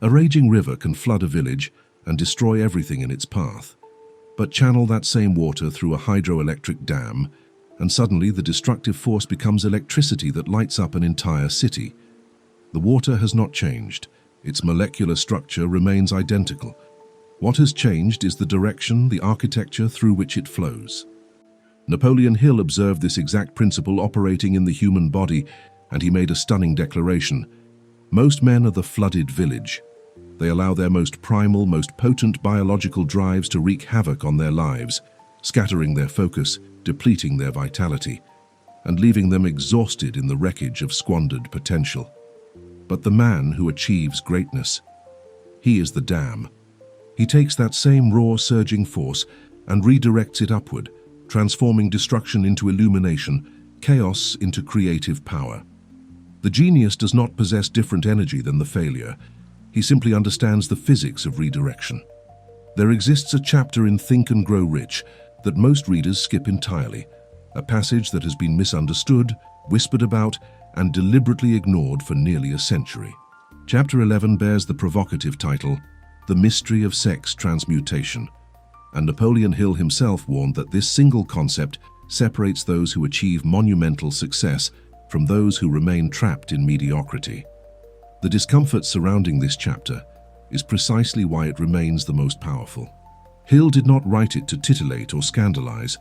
A raging river can flood a village and destroy everything in its path. But channel that same water through a hydroelectric dam, and suddenly the destructive force becomes electricity that lights up an entire city. The water has not changed. Its molecular structure remains identical. What has changed is the direction, the architecture through which it flows. Napoleon Hill observed this exact principle operating in the human body, and he made a stunning declaration. Most men are the flooded village. They allow their most primal, most potent biological drives to wreak havoc on their lives, scattering their focus, depleting their vitality, and leaving them exhausted in the wreckage of squandered potential. But the man who achieves greatness, he is the dam. He takes that same raw, surging force and redirects it upward, transforming destruction into illumination, chaos into creative power. The genius does not possess different energy than the failure. He simply understands the physics of redirection. There exists a chapter in Think and Grow Rich that most readers skip entirely, a passage that has been misunderstood, whispered about, and deliberately ignored for nearly a century. Chapter 11 bears the provocative title, The Mystery of Sex Transmutation, and Napoleon Hill himself warned that this single concept separates those who achieve monumental success from those who remain trapped in mediocrity. The discomfort surrounding this chapter is precisely why it remains the most powerful. Hill did not write it to titillate or scandalize.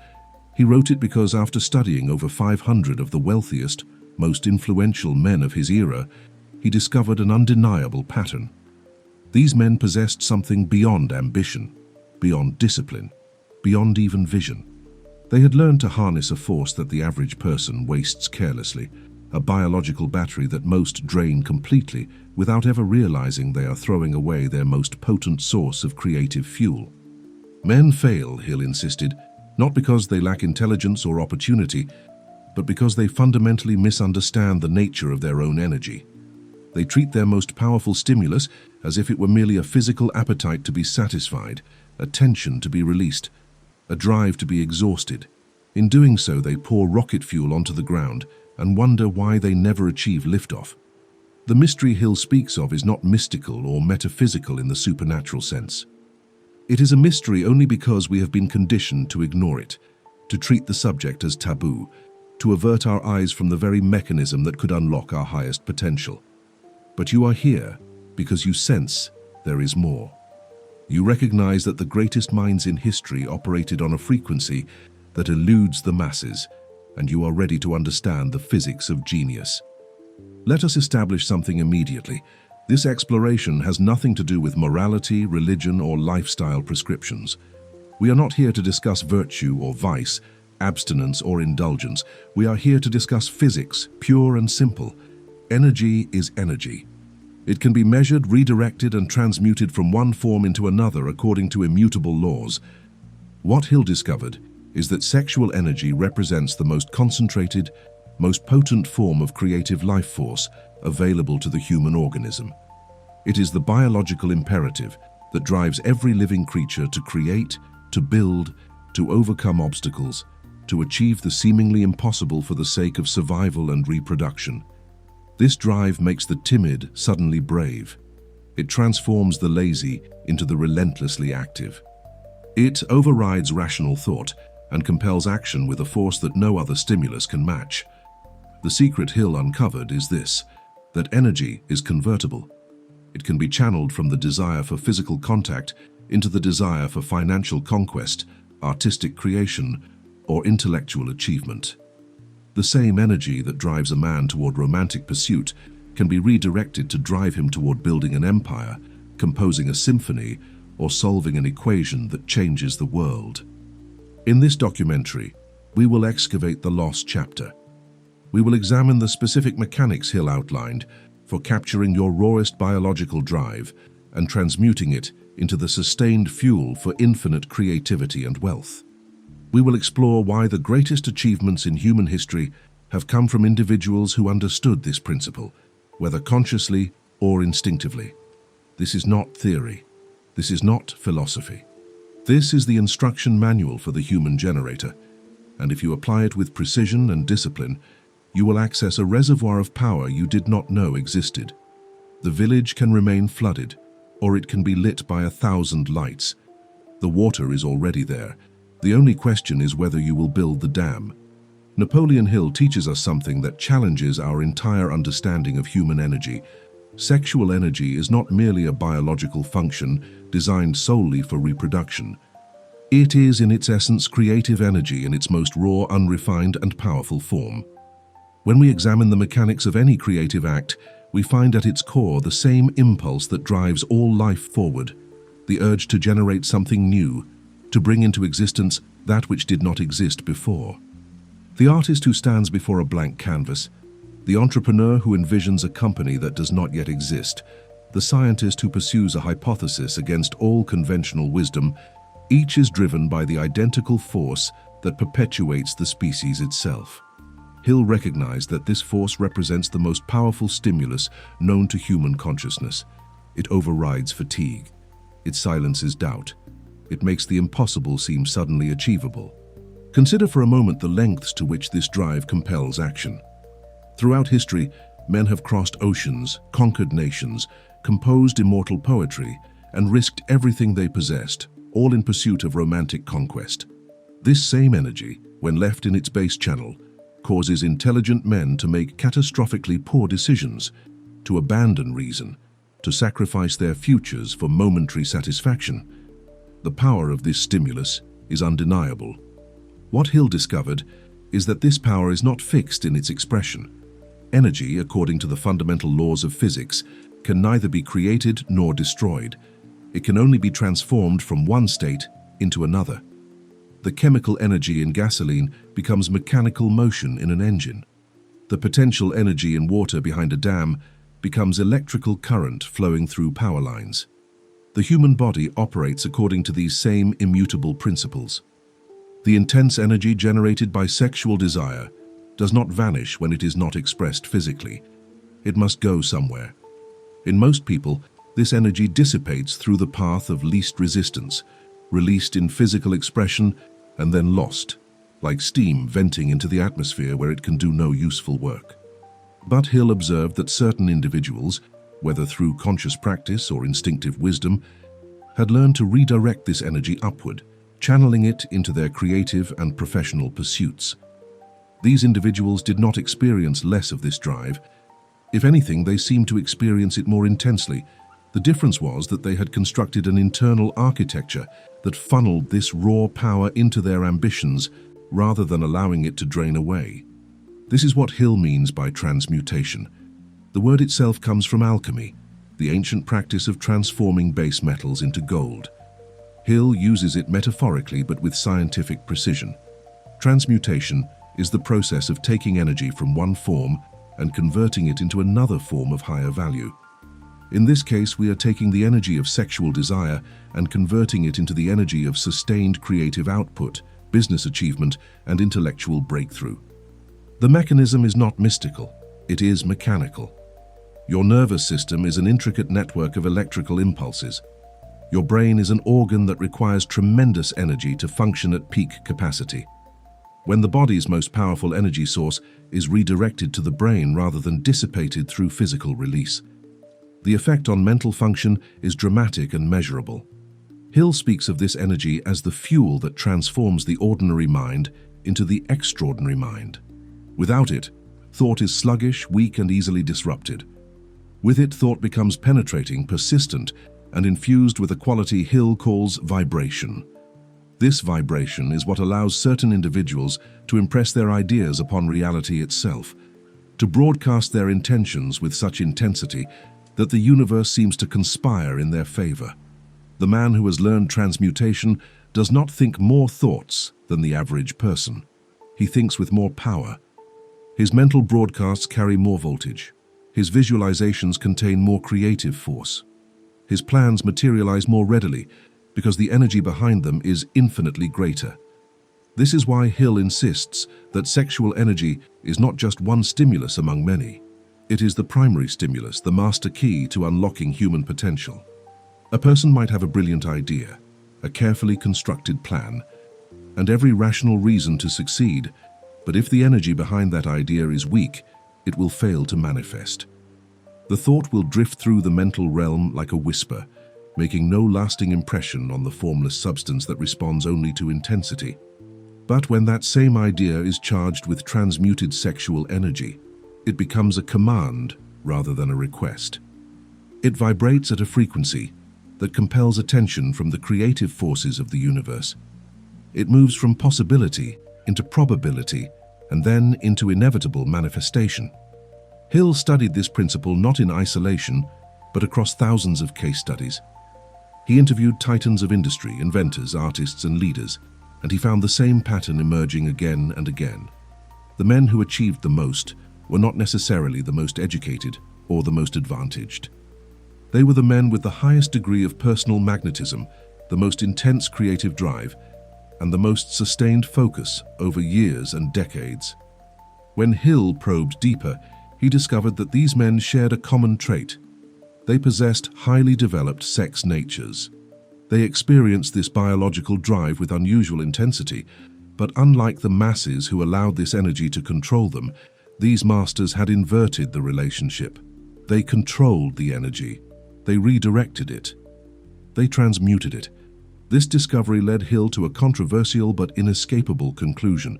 He wrote it because after studying over 500 of the wealthiest, most influential men of his era, he discovered an undeniable pattern. These men possessed something beyond ambition, beyond discipline, beyond even vision. They had learned to harness a force that the average person wastes carelessly, a biological battery that most drain completely without ever realizing they are throwing away their most potent source of creative fuel. Men fail, Hill insisted, not because they lack intelligence or opportunity, but because they fundamentally misunderstand the nature of their own energy. They treat their most powerful stimulus as if it were merely a physical appetite to be satisfied, a tension to be released, a drive to be exhausted. In doing so, they pour rocket fuel onto the ground and wonder why they never achieve liftoff. The mystery Hill speaks of is not mystical or metaphysical in the supernatural sense. It is a mystery only because we have been conditioned to ignore it, to treat the subject as taboo, to avert our eyes from the very mechanism that could unlock our highest potential. But you are here because you sense there is more. You recognize that the greatest minds in history operated on a frequency that eludes the masses, and you are ready to understand the physics of genius. Let us establish something immediately. This exploration has nothing to do with morality, religion, or lifestyle prescriptions. We are not here to discuss virtue or vice, abstinence or indulgence. We are here to discuss physics, pure and simple. Energy is energy. It can be measured, redirected, and transmuted from one form into another according to immutable laws. What Hill discovered is that sexual energy represents the most concentrated, most potent form of creative life force available to the human organism. It is the biological imperative that drives every living creature to create, to build, to overcome obstacles, to achieve the seemingly impossible for the sake of survival and reproduction. This drive makes the timid suddenly brave. It transforms the lazy into the relentlessly active. It overrides rational thought and compels action with a force that no other stimulus can match. The secret Hill uncovered is this, that energy is convertible. It can be channeled from the desire for physical contact into the desire for financial conquest, artistic creation, or intellectual achievement. The same energy that drives a man toward romantic pursuit can be redirected to drive him toward building an empire, composing a symphony, or solving an equation that changes the world. In this documentary, we will excavate the lost chapter. We will examine the specific mechanics Hill outlined for capturing your rawest biological drive and transmuting it into the sustained fuel for infinite creativity and wealth. We will explore why the greatest achievements in human history have come from individuals who understood this principle, whether consciously or instinctively. This is not theory. This is not philosophy. This is the instruction manual for the human generator, and if you apply it with precision and discipline, you will access a reservoir of power you did not know existed. The village can remain flooded, or it can be lit by 1,000 lights. The water is already there. The only question is whether you will build the dam. Napoleon Hill teaches us something that challenges our entire understanding of human energy. Sexual energy is not merely a biological function designed solely for reproduction. It is, in its essence, creative energy in its most raw, unrefined, and powerful form. When we examine the mechanics of any creative act, we find at its core the same impulse that drives all life forward, the urge to generate something new, to bring into existence that which did not exist before. The artist who stands before a blank canvas, the entrepreneur who envisions a company that does not yet exist, the scientist who pursues a hypothesis against all conventional wisdom, each is driven by the identical force that perpetuates the species itself. Hill recognized that this force represents the most powerful stimulus known to human consciousness. It overrides fatigue. It silences doubt. It makes the impossible seem suddenly achievable. Consider for a moment the lengths to which this drive compels action. Throughout history, men have crossed oceans, conquered nations, composed immortal poetry, and risked everything they possessed, all in pursuit of romantic conquest. This same energy, when left in its base channel, causes intelligent men to make catastrophically poor decisions, to abandon reason, to sacrifice their futures for momentary satisfaction. The power of this stimulus is undeniable. What Hill discovered is that this power is not fixed in its expression. Energy, according to the fundamental laws of physics, can neither be created nor destroyed. It can only be transformed from one state into another. The chemical energy in gasoline becomes mechanical motion in an engine. The potential energy in water behind a dam becomes electrical current flowing through power lines. The human body operates according to these same immutable principles. The intense energy generated by sexual desire does not vanish when it is not expressed physically. It must go somewhere. In most people, this energy dissipates through the path of least resistance, released in physical expression and then lost, like steam venting into the atmosphere where it can do no useful work. But Hill observed that certain individuals, whether through conscious practice or instinctive wisdom, had learned to redirect this energy upward, channeling it into their creative and professional pursuits. These individuals did not experience less of this drive. If anything, they seemed to experience it more intensely. The difference was that they had constructed an internal architecture that funneled this raw power into their ambitions rather than allowing it to drain away. This is what Hill means by transmutation. The word itself comes from alchemy, the ancient practice of transforming base metals into gold. Hill uses it metaphorically but with scientific precision. Transmutation is the process of taking energy from one form and converting it into another form of higher value. In this case, we are taking the energy of sexual desire and converting it into the energy of sustained creative output, business achievement, and intellectual breakthrough. The mechanism is not mystical, it is mechanical. Your nervous system is an intricate network of electrical impulses. Your brain is an organ that requires tremendous energy to function at peak capacity. When the body's most powerful energy source is redirected to the brain rather than dissipated through physical release, the effect on mental function is dramatic and measurable. Hill speaks of this energy as the fuel that transforms the ordinary mind into the extraordinary mind. Without it, thought is sluggish, weak, and easily disrupted. With it, thought becomes penetrating, persistent, and infused with a quality Hill calls vibration. This vibration is what allows certain individuals to impress their ideas upon reality itself, to broadcast their intentions with such intensity that the universe seems to conspire in their favor. The man who has learned transmutation does not think more thoughts than the average person. He thinks with more power. His mental broadcasts carry more voltage. His visualizations contain more creative force. His plans materialize more readily because the energy behind them is infinitely greater. This is why Hill insists that sexual energy is not just one stimulus among many. It is the primary stimulus, the master key to unlocking human potential. A person might have a brilliant idea, a carefully constructed plan, and every rational reason to succeed, but if the energy behind that idea is weak, it will fail to manifest. The thought will drift through the mental realm like a whisper, making no lasting impression on the formless substance that responds only to intensity. But when that same idea is charged with transmuted sexual energy, it becomes a command rather than a request. It vibrates at a frequency that compels attention from the creative forces of the universe. It moves from possibility into probability and then into inevitable manifestation. Hill studied this principle not in isolation, but across thousands of case studies. He interviewed titans of industry, inventors, artists, and leaders, and he found the same pattern emerging again and again. The men who achieved the most were not necessarily the most educated or the most advantaged. They were the men with the highest degree of personal magnetism, the most intense creative drive, and the most sustained focus over years and decades. When Hill probed deeper, he discovered that these men shared a common trait. They possessed highly developed sex natures. They experienced this biological drive with unusual intensity, but unlike the masses who allowed this energy to control them, these masters had inverted the relationship. They controlled the energy. They redirected it. They transmuted it. This discovery led Hill to a controversial but inescapable conclusion.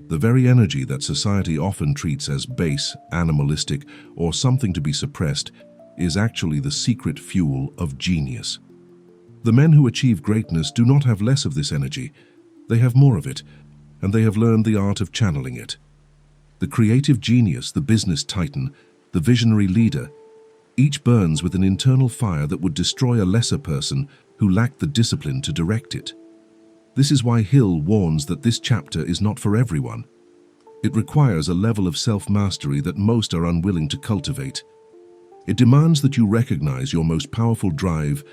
The very energy that society often treats as base, animalistic, or something to be suppressed is actually the secret fuel of genius. The men who achieve greatness do not have less of this energy. They have more of it, and they have learned the art of channeling it. The creative genius, the business titan, the visionary leader, each burns with an internal fire that would destroy a lesser person who lacked the discipline to direct it. This is why Hill warns that this chapter is not for everyone. It requires a level of self-mastery that most are unwilling to cultivate. It demands that you recognize your most powerful drive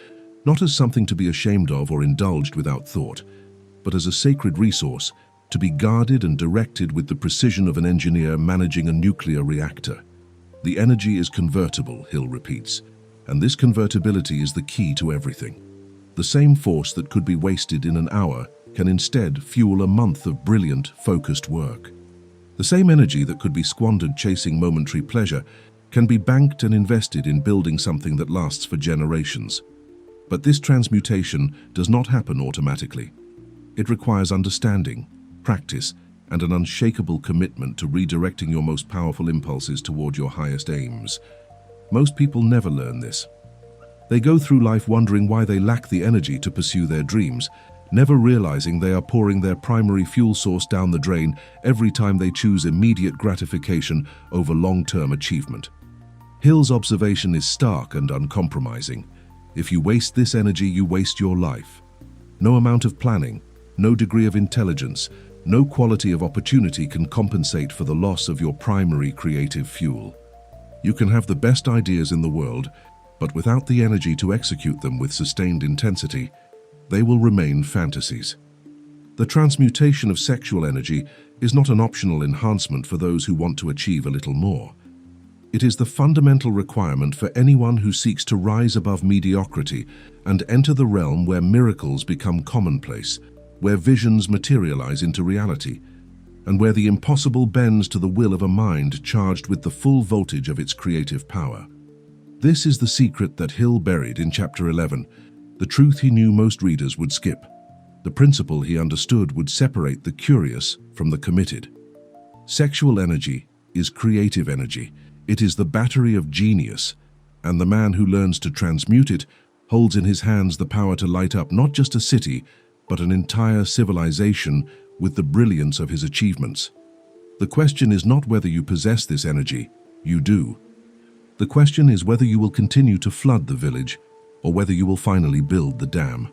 not as something to be ashamed of or indulged without thought, but as a sacred resource to be guarded and directed with the precision of an engineer managing a nuclear reactor. The energy is convertible, Hill repeats, and this convertibility is the key to everything. The same force that could be wasted in an hour can instead fuel a month of brilliant, focused work. The same energy that could be squandered chasing momentary pleasure can be banked and invested in building something that lasts for generations. But this transmutation does not happen automatically. It requires understanding, practice, and an unshakable commitment to redirecting your most powerful impulses toward your highest aims. Most people never learn this. They go through life wondering why they lack the energy to pursue their dreams, never realizing they are pouring their primary fuel source down the drain every time they choose immediate gratification over long-term achievement. Hill's observation is stark and uncompromising. If you waste this energy, you waste your life. No amount of planning, no degree of intelligence, no quality of opportunity can compensate for the loss of your primary creative fuel. You can have the best ideas in the world, but without the energy to execute them with sustained intensity, they will remain fantasies. The transmutation of sexual energy is not an optional enhancement for those who want to achieve a little more. It is the fundamental requirement for anyone who seeks to rise above mediocrity and enter the realm where miracles become commonplace, where visions materialize into reality, and where the impossible bends to the will of a mind charged with the full voltage of its creative power. This is the secret that Hill buried in Chapter 11, the truth he knew most readers would skip, the principle he understood would separate the curious from the committed. Sexual energy is creative energy. It is the battery of genius, and the man who learns to transmute it holds in his hands the power to light up not just a city, but an entire civilization with the brilliance of his achievements. The question is not whether you possess this energy, you do. The question is whether you will continue to flood the village, or whether you will finally build the dam.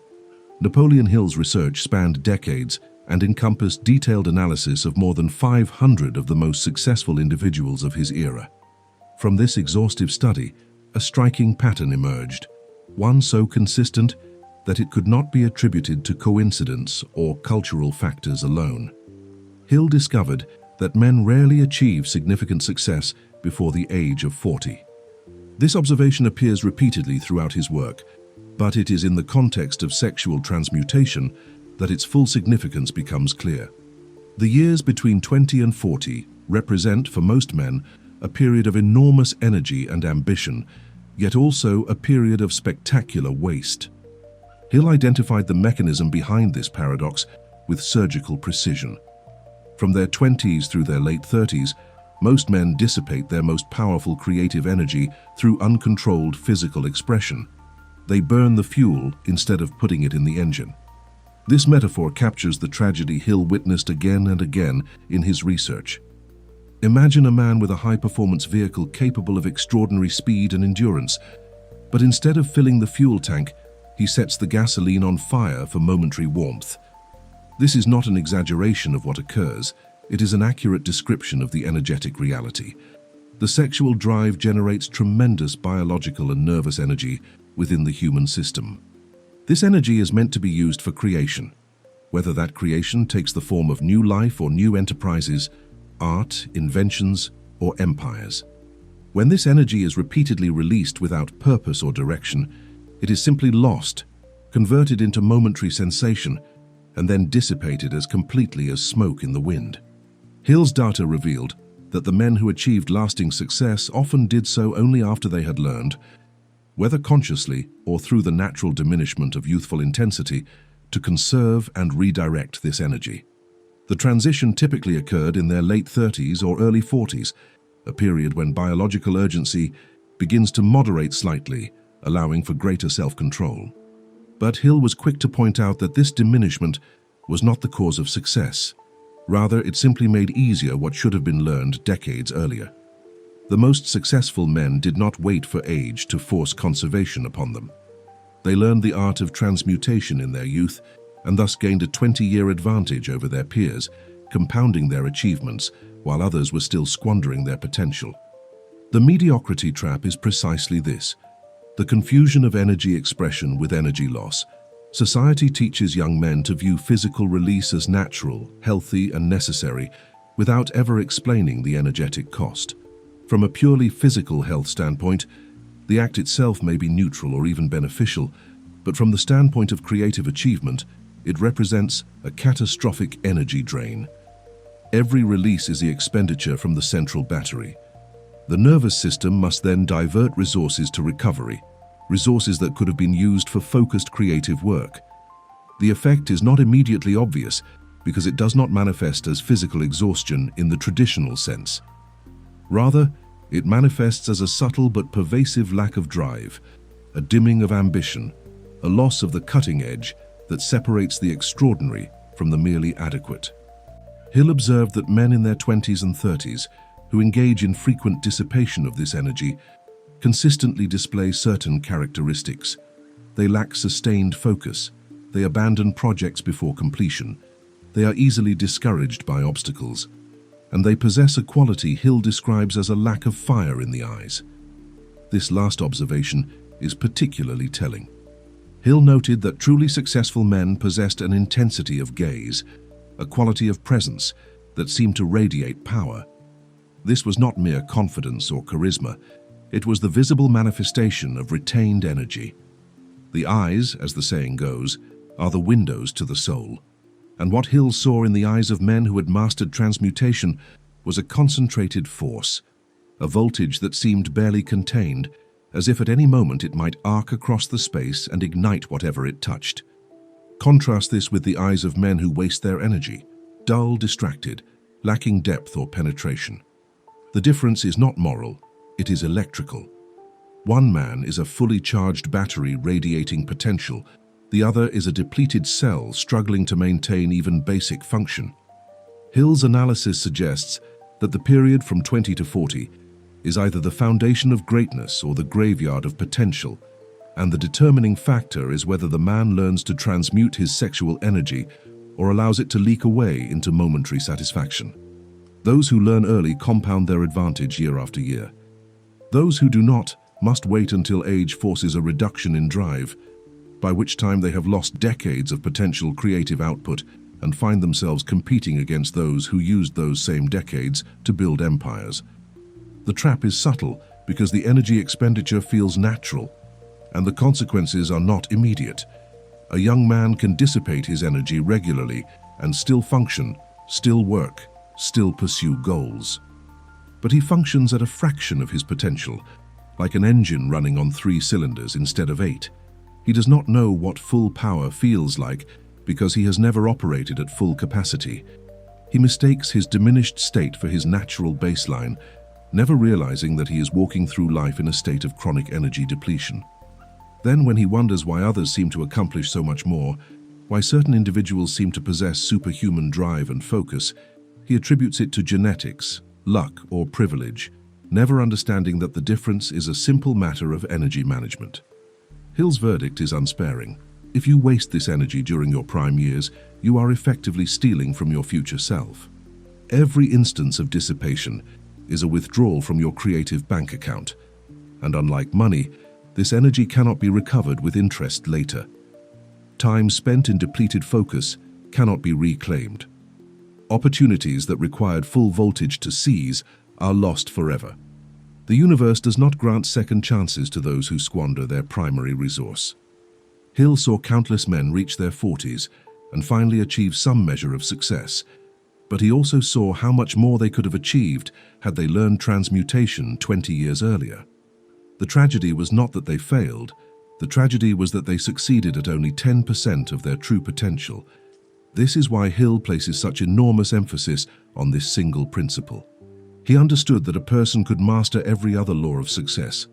Napoleon Hill's research spanned decades and encompassed detailed analysis of more than 500 of the most successful individuals of his era. From this exhaustive study, a striking pattern emerged, one so consistent that it could not be attributed to coincidence or cultural factors alone. Hill discovered that men rarely achieve significant success before the age of 40. This observation appears repeatedly throughout his work, but it is in the context of sexual transmutation that its full significance becomes clear. The years between 20 and 40 represent, for most men, a period of enormous energy and ambition, yet also a period of spectacular waste. Hill identified the mechanism behind this paradox with surgical precision. From their 20s through their late 30s, most men dissipate their most powerful creative energy through uncontrolled physical expression. They burn the fuel instead of putting it in the engine. This metaphor captures the tragedy Hill witnessed again and again in his research. Imagine a man with a high-performance vehicle capable of extraordinary speed and endurance, but instead of filling the fuel tank, he sets the gasoline on fire for momentary warmth. This is not an exaggeration of what occurs, it is an accurate description of the energetic reality. The sexual drive generates tremendous biological and nervous energy within the human system. This energy is meant to be used for creation, whether that creation takes the form of new life or new enterprises, art, inventions, or empires. When this energy is repeatedly released without purpose or direction, it is simply lost, converted into momentary sensation, and then dissipated as completely as smoke in the wind. Hill's data revealed that the men who achieved lasting success often did so only after they had learned, whether consciously or through the natural diminishment of youthful intensity, to conserve and redirect this energy. The transition typically occurred in their late 30s or early 40s, a period when biological urgency begins to moderate slightly, allowing for greater self-control. But Hill was quick to point out that this diminishment was not the cause of success. Rather, it simply made easier what should have been learned decades earlier. The most successful men did not wait for age to force conservation upon them. They learned the art of transmutation in their youth and thus gained a 20-year advantage over their peers, compounding their achievements while others were still squandering their potential. The mediocrity trap is precisely this: the confusion of energy expression with energy loss. Society teaches young men to view physical release as natural, healthy, and necessary, without ever explaining the energetic cost. From a purely physical health standpoint, the act itself may be neutral or even beneficial, but from the standpoint of creative achievement, it represents a catastrophic energy drain. Every release is the expenditure from the central battery. The nervous system must then divert resources to recovery, resources that could have been used for focused creative work. The effect is not immediately obvious because it does not manifest as physical exhaustion in the traditional sense. Rather, it manifests as a subtle but pervasive lack of drive, a dimming of ambition, a loss of the cutting edge that separates the extraordinary from the merely adequate. Hill observed that men in their 20s and 30s who engage in frequent dissipation of this energy consistently display certain characteristics. They lack sustained focus, they abandon projects before completion, they are easily discouraged by obstacles, and they possess a quality Hill describes as a lack of fire in the eyes. This last observation is particularly telling. Hill noted that truly successful men possessed an intensity of gaze, a quality of presence that seemed to radiate power. This was not mere confidence or charisma, it was the visible manifestation of retained energy. The eyes, as the saying goes, are the windows to the soul. And what Hill saw in the eyes of men who had mastered transmutation was a concentrated force, a voltage that seemed barely contained, as if at any moment it might arc across the space and ignite whatever it touched. Contrast this with the eyes of men who waste their energy, dull, distracted, lacking depth or penetration. The difference is not moral, it is electrical. One man is a fully charged battery radiating potential, the other is a depleted cell struggling to maintain even basic function. Hill's analysis suggests that the period from 20 to 40 is either the foundation of greatness or the graveyard of potential, and the determining factor is whether the man learns to transmute his sexual energy or allows it to leak away into momentary satisfaction. Those who learn early compound their advantage year after year. Those who do not must wait until age forces a reduction in drive, by which time they have lost decades of potential creative output and find themselves competing against those who used those same decades to build empires. The trap is subtle because the energy expenditure feels natural, and the consequences are not immediate. A young man can dissipate his energy regularly and still function, still work, still pursue goals. But he functions at a fraction of his potential, like an engine running on 3 cylinders instead of 8. He does not know what full power feels like because he has never operated at full capacity. He mistakes his diminished state for his natural baseline, never realizing that he is walking through life in a state of chronic energy depletion. Then, when he wonders why others seem to accomplish so much more, why certain individuals seem to possess superhuman drive and focus, he attributes it to genetics, luck, or privilege, never understanding that the difference is a simple matter of energy management. Hill's verdict is unsparing. If you waste this energy during your prime years, you are effectively stealing from your future self. Every instance of dissipation is a withdrawal from your creative bank account. And unlike money, this energy cannot be recovered with interest later. Time spent in depleted focus cannot be reclaimed. Opportunities that required full voltage to seize are lost forever. The universe does not grant second chances to those who squander their primary resource. Hill saw countless men reach their 40s and finally achieve some measure of success, but he also saw how much more they could have achieved had they learned transmutation 20 years earlier. The tragedy was not that they failed, the tragedy was that they succeeded at only 10% of their true potential. This is why Hill places such enormous emphasis on this single principle. He understood that a person could master every other law of success,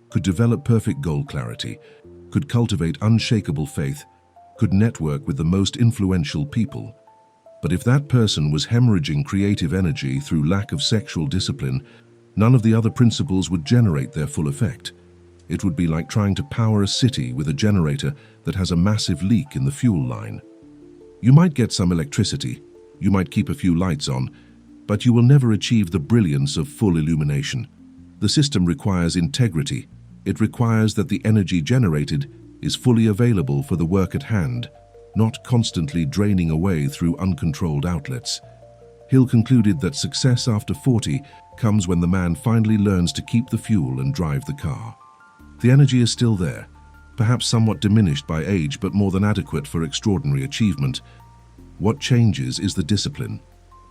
could develop perfect goal clarity, could cultivate unshakable faith, could network with the most influential people. But if that person was hemorrhaging creative energy through lack of sexual discipline, none of the other principles would generate their full effect. It would be like trying to power a city with a generator that has a massive leak in the fuel line. You might get some electricity, you might keep a few lights on, but you will never achieve the brilliance of full illumination. The system requires integrity. It requires that the energy generated is fully available for the work at hand, not constantly draining away through uncontrolled outlets. Hill concluded that success after 40 comes when the man finally learns to keep the fuel and drive the car. The energy is still there, perhaps somewhat diminished by age, but more than adequate for extraordinary achievement. What changes is the discipline.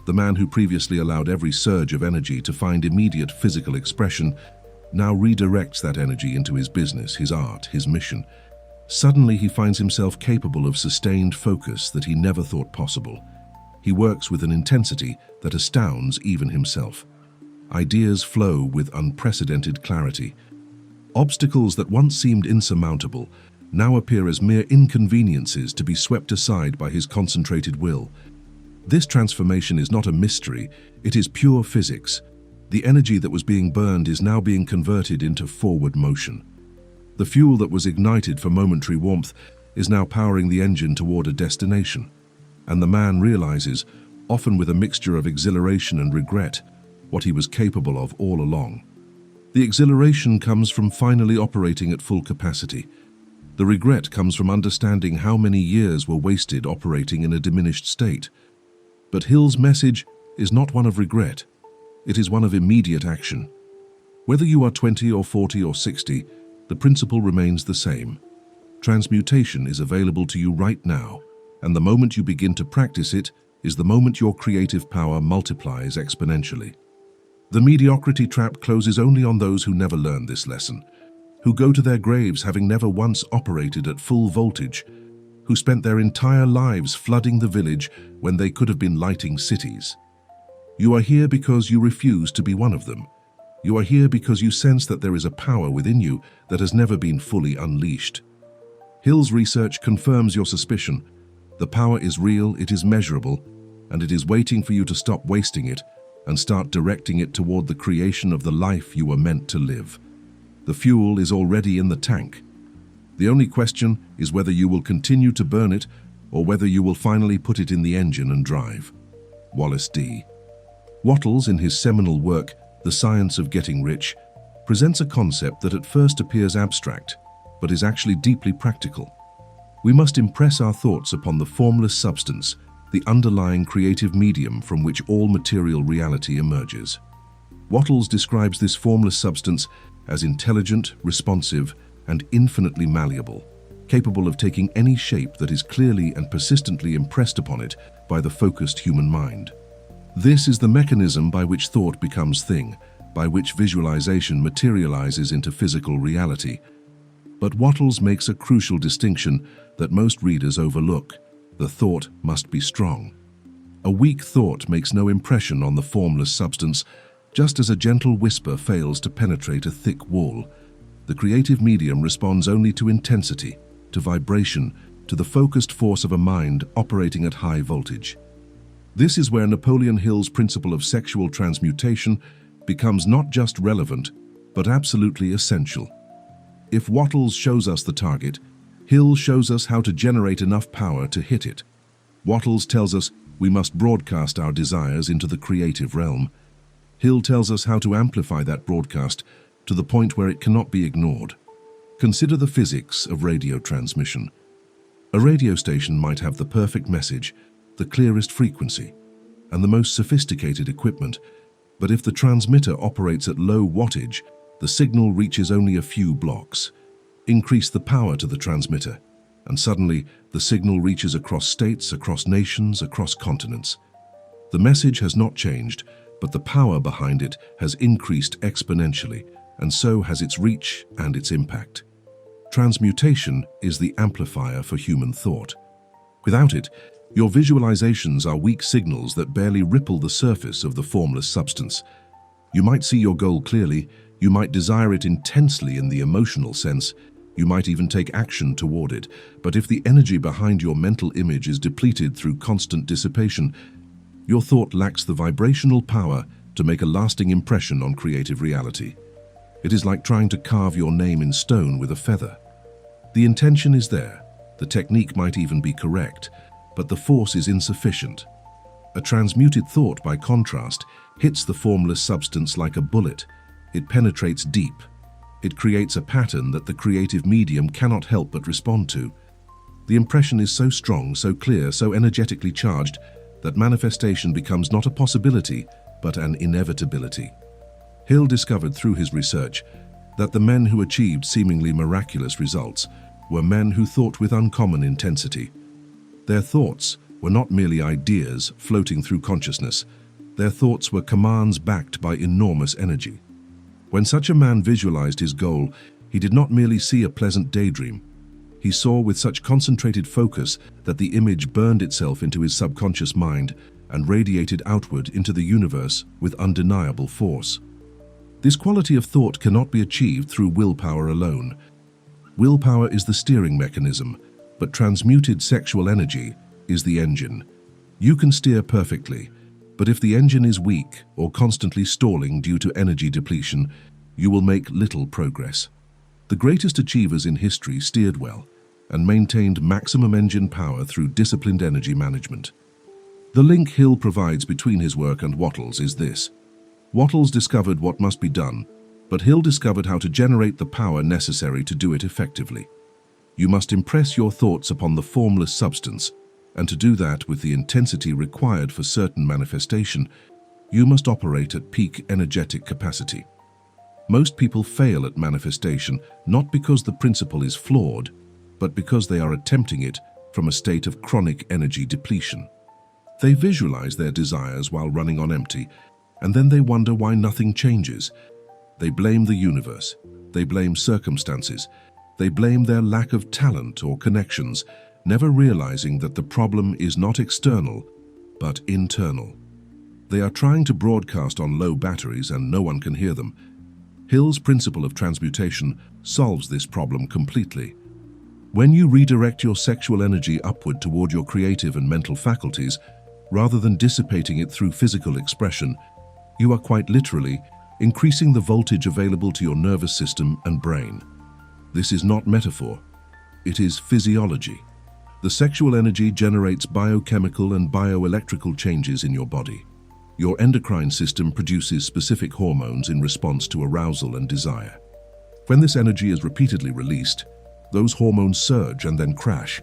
The man who previously allowed every surge of energy to find immediate physical expression now redirects that energy into his business, his art, his mission. Suddenly he finds himself capable of sustained focus that he never thought possible. He works with an intensity that astounds even himself. Ideas flow with unprecedented clarity. Obstacles that once seemed insurmountable now appear as mere inconveniences to be swept aside by his concentrated will. This transformation is not a mystery, it is pure physics. The energy that was being burned is now being converted into forward motion. The fuel that was ignited for momentary warmth is now powering the engine toward a destination. And the man realizes, often with a mixture of exhilaration and regret, what he was capable of all along. The exhilaration comes from finally operating at full capacity. The regret comes from understanding how many years were wasted operating in a diminished state. But Hill's message is not one of regret. It is one of immediate action. Whether you are 20 or 40 or 60, the principle remains the same. Transmutation is available to you right now, and the moment you begin to practice it is the moment your creative power multiplies exponentially. The mediocrity trap closes only on those who never learn this lesson, who go to their graves having never once operated at full voltage, who spent their entire lives flooding the village when they could have been lighting cities. You are here because you refuse to be one of them. You are here because you sense that there is a power within you that has never been fully unleashed. Hill's research confirms your suspicion. The power is real, it is measurable, and it is waiting for you to stop wasting it and start directing it toward the creation of the life you were meant to live. The fuel is already in the tank. The only question is whether you will continue to burn it or whether you will finally put it in the engine and drive. Wallace D. Wattles, in his seminal work, The Science of Getting Rich, presents a concept that at first appears abstract, but is actually deeply practical. We must impress our thoughts upon the formless substance, the underlying creative medium from which all material reality emerges. Wattles describes this formless substance as intelligent, responsive, and infinitely malleable, capable of taking any shape that is clearly and persistently impressed upon it by the focused human mind. This is the mechanism by which thought becomes thing, by which visualization materializes into physical reality. But Wattles makes a crucial distinction that most readers overlook. The thought must be strong. A weak thought makes no impression on the formless substance, just as a gentle whisper fails to penetrate a thick wall. The creative medium responds only to intensity, to vibration, to the focused force of a mind operating at high voltage. This is where Napoleon Hill's principle of sexual transmutation becomes not just relevant, but absolutely essential. If Wattles shows us the target, Hill shows us how to generate enough power to hit it. Wattles tells us we must broadcast our desires into the creative realm. Hill tells us how to amplify that broadcast to the point where it cannot be ignored. Consider the physics of radio transmission. A radio station might have the perfect message, the clearest frequency, and the most sophisticated equipment, but if the transmitter operates at low wattage, the signal reaches only a few blocks. Increase the power to the transmitter, and suddenly the signal reaches across states, across nations, across continents. The message has not changed, but the power behind it has increased exponentially, and so has its reach and its impact. Transmutation is the amplifier for human thought. Without it, your visualizations are weak signals that barely ripple the surface of the formless substance. You might see your goal clearly, you might desire it intensely in the emotional sense, you might even take action toward it, but if the energy behind your mental image is depleted through constant dissipation, your thought lacks the vibrational power to make a lasting impression on creative reality. It is like trying to carve your name in stone with a feather. The intention is there, the technique might even be correct, but the force is insufficient. A transmuted thought, by contrast, hits the formless substance like a bullet. It penetrates deep. It creates a pattern that the creative medium cannot help but respond to. The impression is so strong, so clear, so energetically charged, that manifestation becomes not a possibility, but an inevitability. Hill discovered through his research that the men who achieved seemingly miraculous results were men who thought with uncommon intensity. Their thoughts were not merely ideas floating through consciousness. Their thoughts were commands backed by enormous energy. When such a man visualized his goal, he did not merely see a pleasant daydream. He saw with such concentrated focus that the image burned itself into his subconscious mind and radiated outward into the universe with undeniable force. This quality of thought cannot be achieved through willpower alone. Willpower is the steering mechanism, but transmuted sexual energy is the engine. You can steer perfectly, but if the engine is weak or constantly stalling due to energy depletion, you will make little progress. The greatest achievers in history steered well and maintained maximum engine power through disciplined energy management. The link Hill provides between his work and Wattles is this. Wattles discovered what must be done, but Hill discovered how to generate the power necessary to do it effectively. You must impress your thoughts upon the formless substance, and to do that with the intensity required for certain manifestation, you must operate at peak energetic capacity. Most people fail at manifestation not because the principle is flawed, but because they are attempting it from a state of chronic energy depletion. They visualize their desires while running on empty, and then they wonder why nothing changes. They blame the universe, they blame circumstances, they blame their lack of talent or connections, never realizing that the problem is not external, but internal. They are trying to broadcast on low batteries and no one can hear them. Hill's principle of transmutation solves this problem completely. When you redirect your sexual energy upward toward your creative and mental faculties, rather than dissipating it through physical expression, you are quite literally increasing the voltage available to your nervous system and brain. This is not metaphor, it is physiology. The sexual energy generates biochemical and bioelectrical changes in your body. Your endocrine system produces specific hormones in response to arousal and desire. When this energy is repeatedly released, those hormones surge and then crash,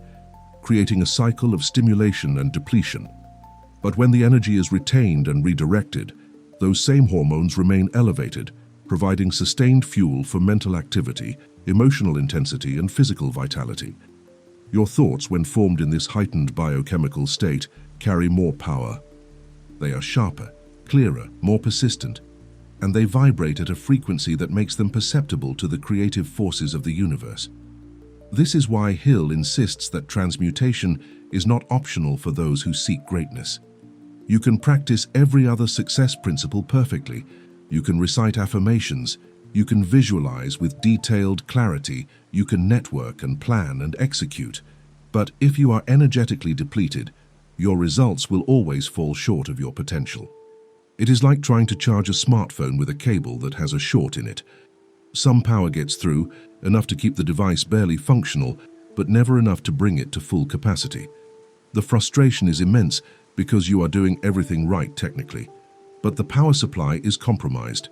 creating a cycle of stimulation and depletion. But when the energy is retained and redirected, those same hormones remain elevated, providing sustained fuel for mental activity, emotional intensity, and physical vitality. Your thoughts, when formed in this heightened biochemical state, carry more power. They are sharper, clearer, more persistent, and they vibrate at a frequency that makes them perceptible to the creative forces of the universe. This is why Hill insists that transmutation is not optional for those who seek greatness. You can practice every other success principle perfectly. You can recite affirmations. You can visualize with detailed clarity. You can network and plan and execute. But if you are energetically depleted, your results will always fall short of your potential. It is like trying to charge a smartphone with a cable that has a short in it. Some power gets through, enough to keep the device barely functional, but never enough to bring it to full capacity. The frustration is immense because you are doing everything right technically, but the power supply is compromised.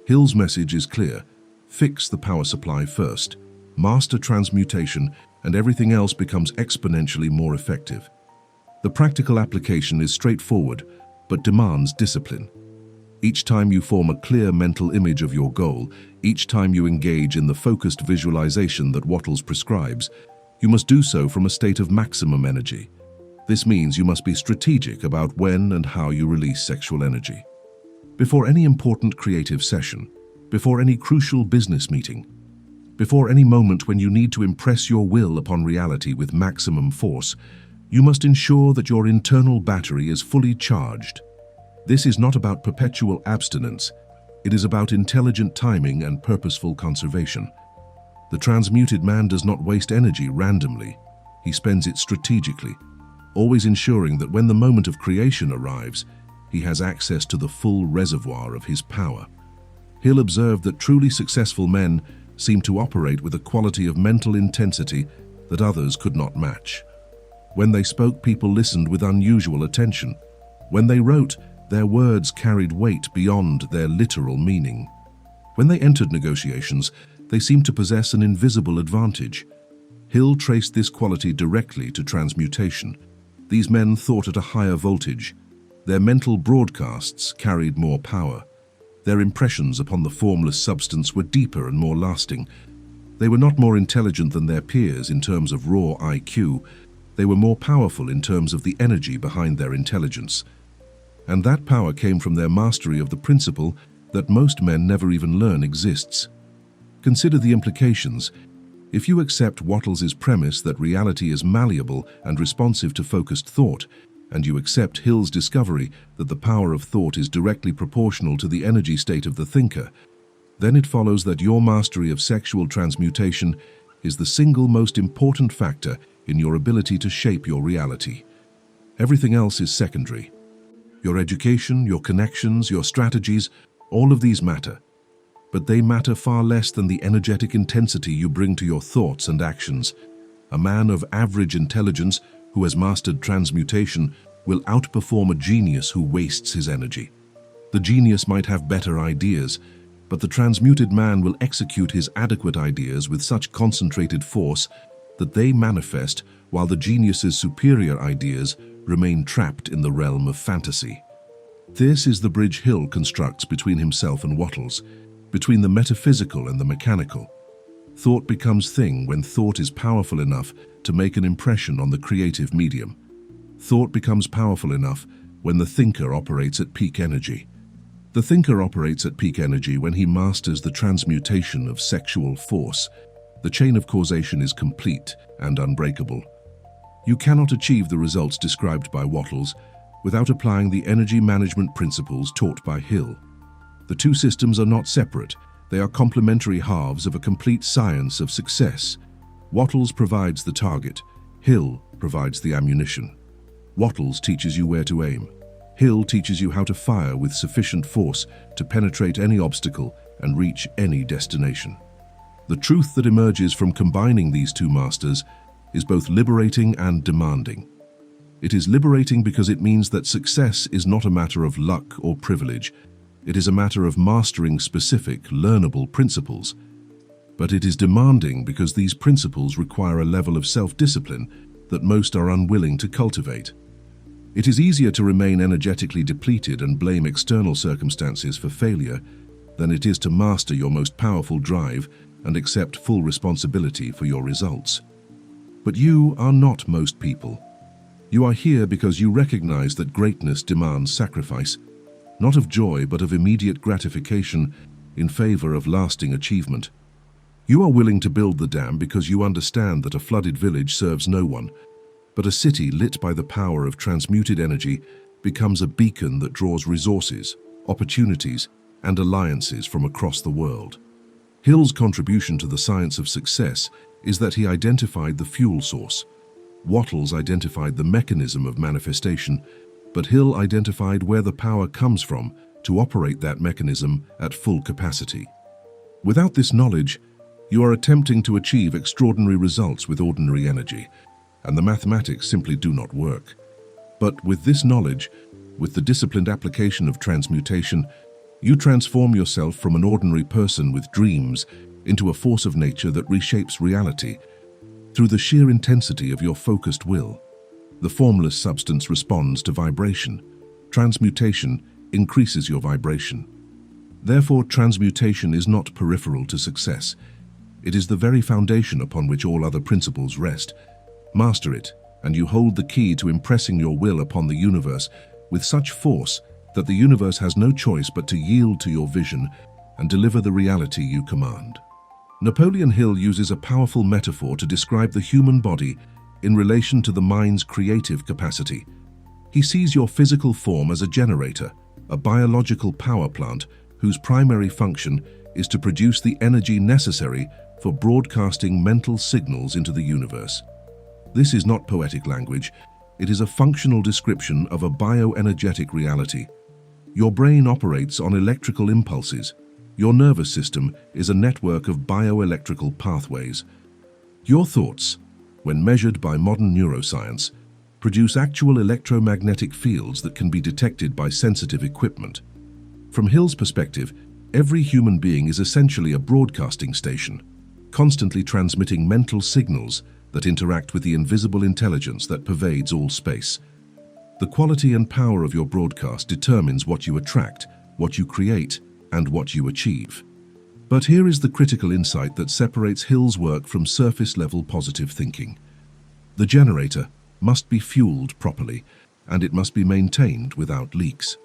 Hill's message is clear: fix the power supply first, master transmutation, and everything else becomes exponentially more effective. The practical application is straightforward, but demands discipline. Each time you form a clear mental image of your goal, each time you engage in the focused visualization that Wattles prescribes, you must do so from a state of maximum energy. This means you must be strategic about when and how you release sexual energy. Before any important creative session, before any crucial business meeting, before any moment when you need to impress your will upon reality with maximum force, you must ensure that your internal battery is fully charged. This is not about perpetual abstinence. It is about intelligent timing and purposeful conservation. The transmuted man does not waste energy randomly. He spends it strategically, always ensuring that when the moment of creation arrives, he has access to the full reservoir of his power. Hill observed that truly successful men seem to operate with a quality of mental intensity that others could not match. When they spoke, people listened with unusual attention. When they wrote, their words carried weight beyond their literal meaning. When they entered negotiations, they seemed to possess an invisible advantage. Hill traced this quality directly to transmutation. These men thought at a higher voltage. Their mental broadcasts carried more power. Their impressions upon the formless substance were deeper and more lasting. They were not more intelligent than their peers in terms of raw IQ. They were more powerful in terms of the energy behind their intelligence. And that power came from their mastery of the principle that most men never even learn exists. Consider the implications. If you accept Wattles' premise that reality is malleable and responsive to focused thought, and you accept Hill's discovery that the power of thought is directly proportional to the energy state of the thinker, then it follows that your mastery of sexual transmutation is the single most important factor in your ability to shape your reality. Everything else is secondary. Your education, your connections, your strategies, all of these matter. But they matter far less than the energetic intensity you bring to your thoughts and actions. A man of average intelligence who has mastered transmutation will outperform a genius who wastes his energy. The genius might have better ideas, but the transmuted man will execute his adequate ideas with such concentrated force that they manifest while the genius's superior ideas remain trapped in the realm of fantasy. This is the bridge Hill constructs between himself and Wattles, between the metaphysical and the mechanical. Thought becomes thing when thought is powerful enough to make an impression on the creative medium. Thought becomes powerful enough when the thinker operates at peak energy. The thinker operates at peak energy when he masters the transmutation of sexual force. The chain of causation is complete and unbreakable. You cannot achieve the results described by Wattles without applying the energy management principles taught by Hill. The two systems are not separate. They are complementary halves of a complete science of success. Wattles provides the target. Hill provides the ammunition. Wattles teaches you where to aim. Hill teaches you how to fire with sufficient force to penetrate any obstacle and reach any destination. The truth that emerges from combining these two masters is both liberating and demanding. It is liberating because it means that success is not a matter of luck or privilege. It is a matter of mastering specific, learnable principles. But it is demanding because these principles require a level of self-discipline that most are unwilling to cultivate. It is easier to remain energetically depleted and blame external circumstances for failure than it is to master your most powerful drive and accept full responsibility for your results. But you are not most people. You are here because you recognize that greatness demands sacrifice, not of joy but of immediate gratification in favor of lasting achievement. You are willing to build the dam because you understand that a flooded village serves no one, but a city lit by the power of transmuted energy becomes a beacon that draws resources, opportunities, and alliances from across the world. Hill's contribution to the science of success is that he identified the fuel source. Wattles identified the mechanism of manifestation, but Hill identified where the power comes from to operate that mechanism at full capacity. Without this knowledge, you are attempting to achieve extraordinary results with ordinary energy, and the mathematics simply do not work. But with this knowledge, with the disciplined application of transmutation, you transform yourself from an ordinary person with dreams into a force of nature that reshapes reality through the sheer intensity of your focused will. The formless substance responds to vibration. Transmutation increases your vibration. Therefore, transmutation is not peripheral to success. It is the very foundation upon which all other principles rest. Master it, and you hold the key to impressing your will upon the universe with such force that the universe has no choice but to yield to your vision and deliver the reality you command. Napoleon Hill uses a powerful metaphor to describe the human body in relation to the mind's creative capacity. He sees your physical form as a generator, a biological power plant whose primary function is to produce the energy necessary for broadcasting mental signals into the universe. This is not poetic language. It is a functional description of a bioenergetic reality. Your brain operates on electrical impulses. Your nervous system is a network of bioelectrical pathways. Your thoughts, when measured by modern neuroscience, produce actual electromagnetic fields that can be detected by sensitive equipment. From Hill's perspective, every human being is essentially a broadcasting station, constantly transmitting mental signals that interact with the invisible intelligence that pervades all space. The quality and power of your broadcast determines what you attract, what you create, and what you achieve. But here is the critical insight that separates Hill's work from surface-level positive thinking. The generator must be fueled properly, and it must be maintained without leaks.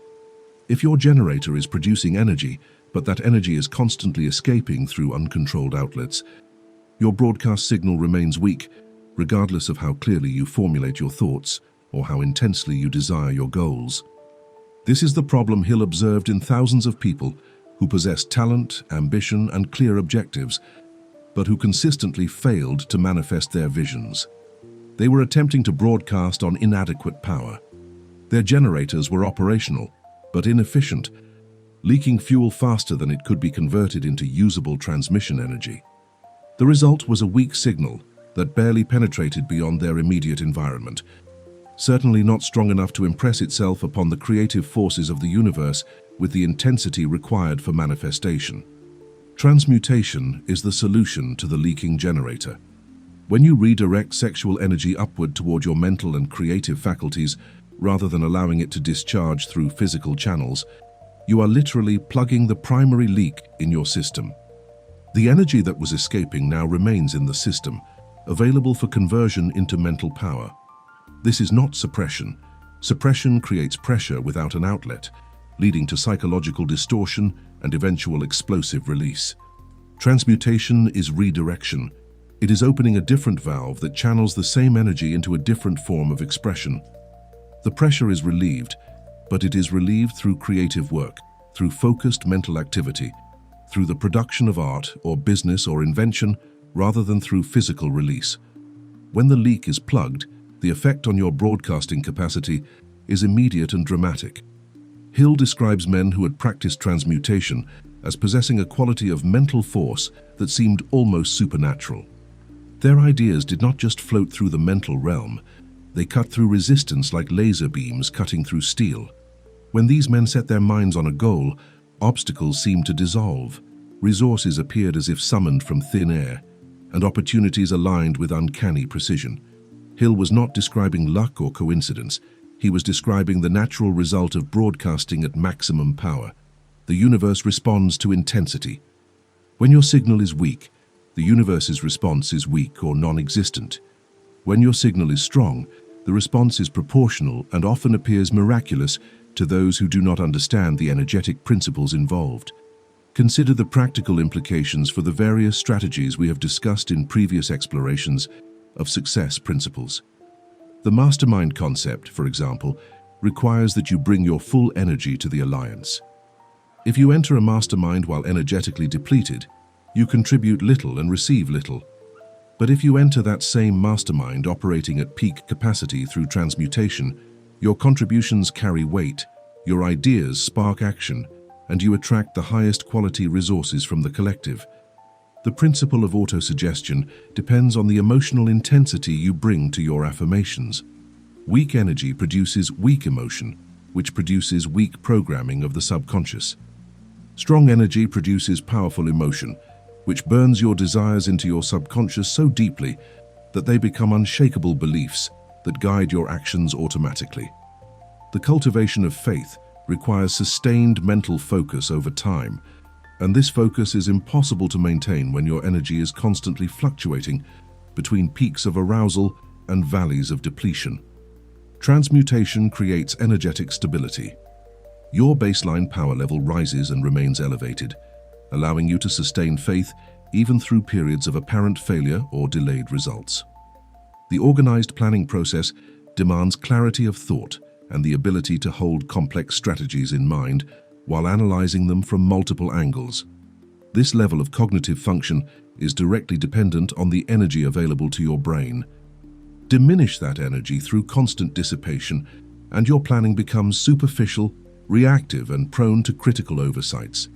If your generator is producing energy, but that energy is constantly escaping through uncontrolled outlets, your broadcast signal remains weak, regardless of how clearly you formulate your thoughts or how intensely you desire your goals. This is the problem Hill observed in thousands of people who possessed talent, ambition, and clear objectives, but who consistently failed to manifest their visions. They were attempting to broadcast on inadequate power. Their generators were operational, but inefficient, leaking fuel faster than it could be converted into usable transmission energy. The result was a weak signal that barely penetrated beyond their immediate environment, certainly not strong enough to impress itself upon the creative forces of the universe with the intensity required for manifestation. Transmutation is the solution to the leaking generator. When you redirect sexual energy upward toward your mental and creative faculties, rather than allowing it to discharge through physical channels, you are literally plugging the primary leak in your system. The energy that was escaping now remains in the system, available for conversion into mental power. This is not suppression. Suppression creates pressure without an outlet, leading to psychological distortion and eventual explosive release. Transmutation is redirection. It is opening a different valve that channels the same energy into a different form of expression. The pressure is relieved, but it is relieved through creative work, through focused mental activity, through the production of art or business or invention, rather than through physical release. When the leak is plugged, the effect on your broadcasting capacity is immediate and dramatic. Hill describes men who had practiced transmutation as possessing a quality of mental force that seemed almost supernatural. Their ideas did not just float through the mental realm, they cut through resistance like laser beams cutting through steel. When these men set their minds on a goal, obstacles seemed to dissolve, resources appeared as if summoned from thin air, and opportunities aligned with uncanny precision. Hill was not describing luck or coincidence. He was describing the natural result of broadcasting at maximum power. The universe responds to intensity. When your signal is weak, the universe's response is weak or non-existent. When your signal is strong, the response is proportional and often appears miraculous to those who do not understand the energetic principles involved. Consider the practical implications for the various strategies we have discussed in previous explorations of success principles. The mastermind concept, for example, requires that you bring your full energy to the alliance. If you enter a mastermind while energetically depleted, you contribute little and receive little. But if you enter that same mastermind operating at peak capacity through transmutation, your contributions carry weight, your ideas spark action, and you attract the highest quality resources from the collective. The principle of autosuggestion depends on the emotional intensity you bring to your affirmations. Weak energy produces weak emotion, which produces weak programming of the subconscious. Strong energy produces powerful emotion, which burns your desires into your subconscious so deeply that they become unshakable beliefs that guide your actions automatically. The cultivation of faith requires sustained mental focus over time, and this focus is impossible to maintain when your energy is constantly fluctuating between peaks of arousal and valleys of depletion. Transmutation creates energetic stability. Your baseline power level rises and remains elevated, allowing you to sustain faith even through periods of apparent failure or delayed results. The organized planning process demands clarity of thought and the ability to hold complex strategies in mind while analyzing them from multiple angles. This level of cognitive function is directly dependent on the energy available to your brain. Diminish that energy through constant dissipation, and your planning becomes superficial, reactive, and prone to critical oversights.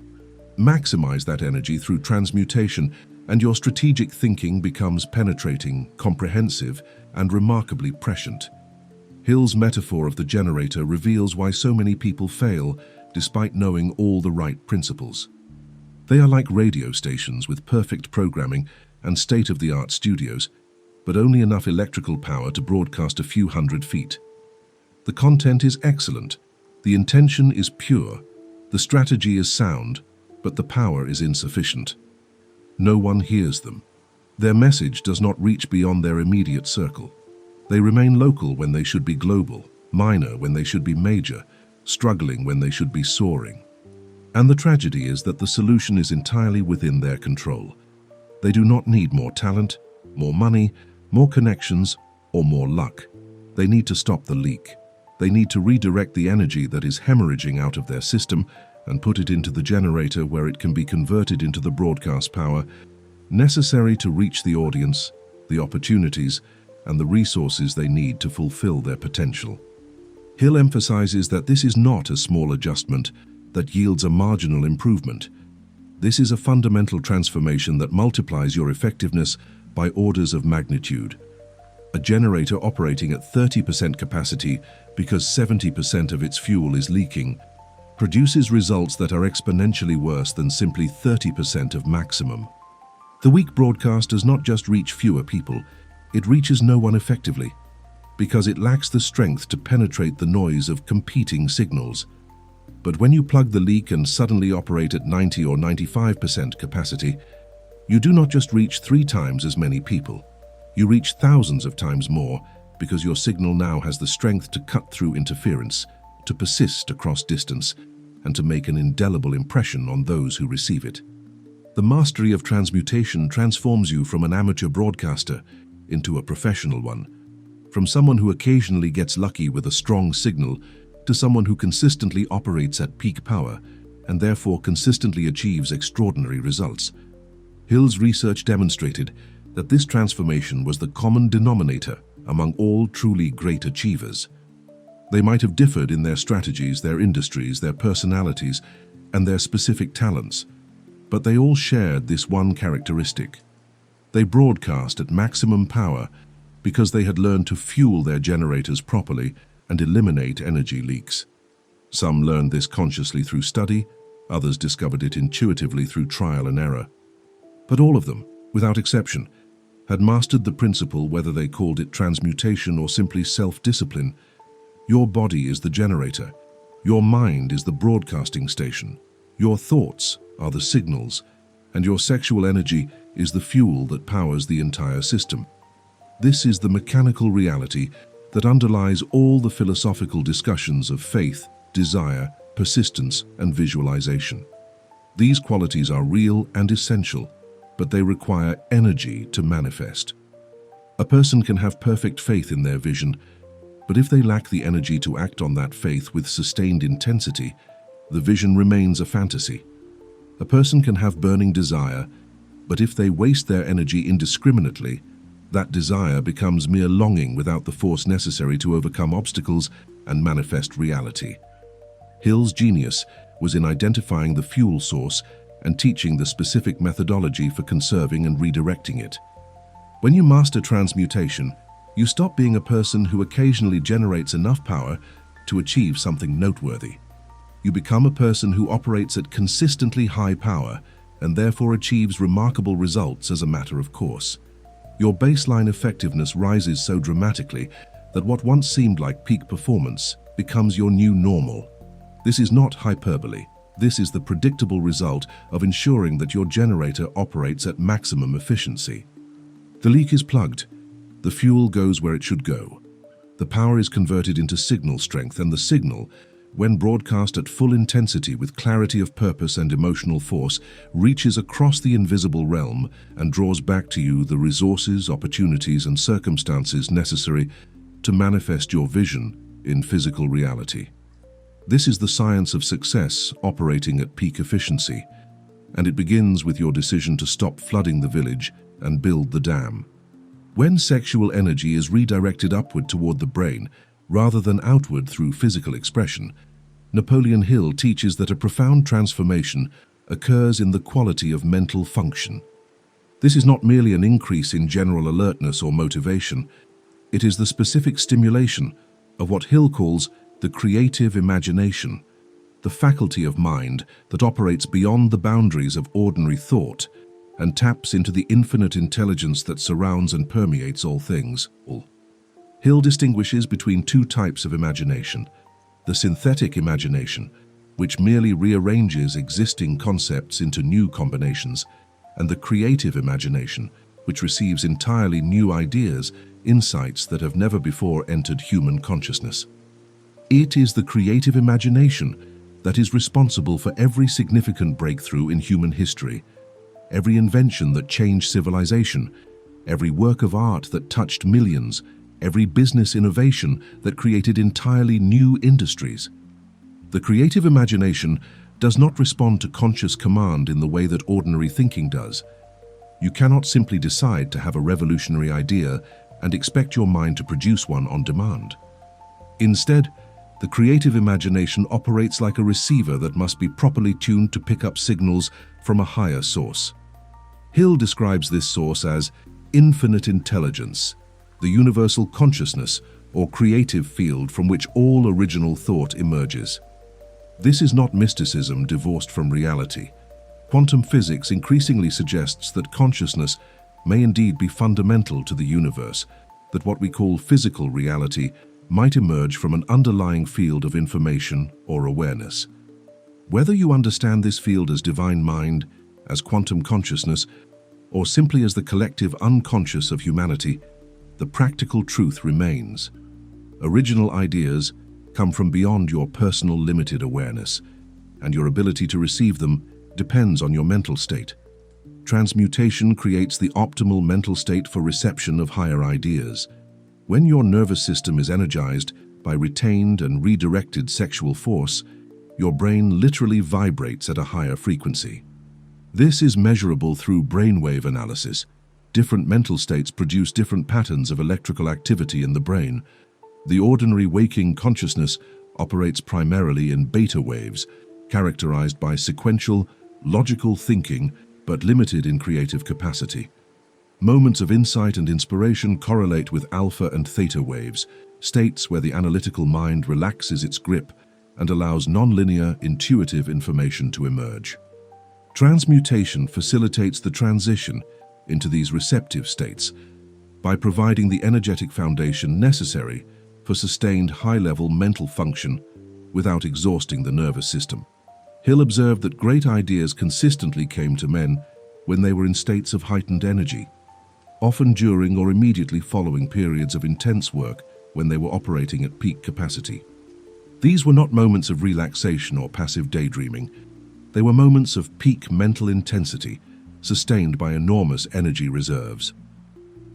Maximize that energy through transmutation, and your strategic thinking becomes penetrating, comprehensive, and remarkably prescient. Hill's metaphor of the generator reveals why so many people fail despite knowing all the right principles. They are like radio stations with perfect programming and state-of-the-art studios, but only enough electrical power to broadcast a few hundred feet. The content is excellent, the intention is pure, the strategy is sound, but the power is insufficient. No one hears them. Their message does not reach beyond their immediate circle. They remain local when they should be global, minor when they should be major, struggling when they should be soaring. And the tragedy is that the solution is entirely within their control. They do not need more talent, more money, more connections, or more luck. They need to stop the leak. They need to redirect the energy that is hemorrhaging out of their system and put it into the generator where it can be converted into the broadcast power necessary to reach the audience, the opportunities, and the resources they need to fulfill their potential. Hill emphasizes that this is not a small adjustment that yields a marginal improvement. This is a fundamental transformation that multiplies your effectiveness by orders of magnitude. A generator operating at 30% capacity because 70% of its fuel is leaking produces results that are exponentially worse than simply 30% of maximum. The weak broadcast does not just reach fewer people, it reaches no one effectively, because it lacks the strength to penetrate the noise of competing signals. But when you plug the leak and suddenly operate at 90 or 95% capacity, you do not just reach 3 times as many people. You reach thousands of times more because your signal now has the strength to cut through interference, to persist across distance, and to make an indelible impression on those who receive it. The mastery of transmutation transforms you from an amateur broadcaster into a professional one, from someone who occasionally gets lucky with a strong signal to someone who consistently operates at peak power and therefore consistently achieves extraordinary results. Hill's research demonstrated that this transformation was the common denominator among all truly great achievers. They might have differed in their strategies, their industries, their personalities, and their specific talents, but they all shared this one characteristic. They broadcast at maximum power because they had learned to fuel their generators properly and eliminate energy leaks. Some learned this consciously through study, others discovered it intuitively through trial and error. But all of them, without exception, had mastered the principle, whether they called it transmutation or simply self-discipline. Your body is the generator, your mind is the broadcasting station, your thoughts are the signals, and your sexual energy is the fuel that powers the entire system. This is the mechanical reality that underlies all the philosophical discussions of faith, desire, persistence, and visualization. These qualities are real and essential, but they require energy to manifest. A person can have perfect faith in their vision, but if they lack the energy to act on that faith with sustained intensity, the vision remains a fantasy. A person can have burning desire, but if they waste their energy indiscriminately, that desire becomes mere longing without the force necessary to overcome obstacles and manifest reality. Hill's genius was in identifying the fuel source and teaching the specific methodology for conserving and redirecting it. When you master transmutation, you stop being a person who occasionally generates enough power to achieve something noteworthy. You become a person who operates at consistently high power and therefore achieves remarkable results as a matter of course. Your baseline effectiveness rises so dramatically that what once seemed like peak performance becomes your new normal. This is not hyperbole. This is the predictable result of ensuring that your generator operates at maximum efficiency. The leak is plugged. The fuel goes where it should go. The power is converted into signal strength, and the signal, when broadcast at full intensity with clarity of purpose and emotional force, reaches across the invisible realm and draws back to you the resources, opportunities, and circumstances necessary to manifest your vision in physical reality. This is the science of success operating at peak efficiency, and it begins with your decision to stop flooding the village and build the dam. When sexual energy is redirected upward toward the brain, rather than outward through physical expression, Napoleon Hill teaches that a profound transformation occurs in the quality of mental function. This is not merely an increase in general alertness or motivation. It is the specific stimulation of what Hill calls the creative imagination, the faculty of mind that operates beyond the boundaries of ordinary thought and taps into the infinite intelligence that surrounds and permeates all things. Hill distinguishes between two types of imagination: the synthetic imagination, which merely rearranges existing concepts into new combinations, and the creative imagination, which receives entirely new ideas, insights that have never before entered human consciousness. It is the creative imagination that is responsible for every significant breakthrough in human history, every invention that changed civilization, every work of art that touched millions, every business innovation that created entirely new industries. The creative imagination does not respond to conscious command in the way that ordinary thinking does. You cannot simply decide to have a revolutionary idea and expect your mind to produce one on demand. Instead, the creative imagination operates like a receiver that must be properly tuned to pick up signals from a higher source. Hill describes this source as infinite intelligence, the universal consciousness or creative field from which all original thought emerges. This is not mysticism divorced from reality. Quantum physics increasingly suggests that consciousness may indeed be fundamental to the universe, that what we call physical reality might emerge from an underlying field of information or awareness. Whether you understand this field as divine mind, as quantum consciousness, or simply as the collective unconscious of humanity, the practical truth remains. Original ideas come from beyond your personal limited awareness, and your ability to receive them depends on your mental state. Transmutation creates the optimal mental state for reception of higher ideas. When your nervous system is energized by retained and redirected sexual force, your brain literally vibrates at a higher frequency. This is measurable through brainwave analysis. Different mental states produce different patterns of electrical activity in the brain. The ordinary waking consciousness operates primarily in beta waves, characterized by sequential, logical thinking, but limited in creative capacity. Moments of insight and inspiration correlate with alpha and theta waves, states where the analytical mind relaxes its grip and allows nonlinear, intuitive information to emerge. Transmutation facilitates the transition into these receptive states by providing the energetic foundation necessary for sustained high-level mental function without exhausting the nervous system. Hill observed that great ideas consistently came to men when they were in states of heightened energy, often during or immediately following periods of intense work when they were operating at peak capacity. These were not moments of relaxation or passive daydreaming. They were moments of peak mental intensity, sustained by enormous energy reserves.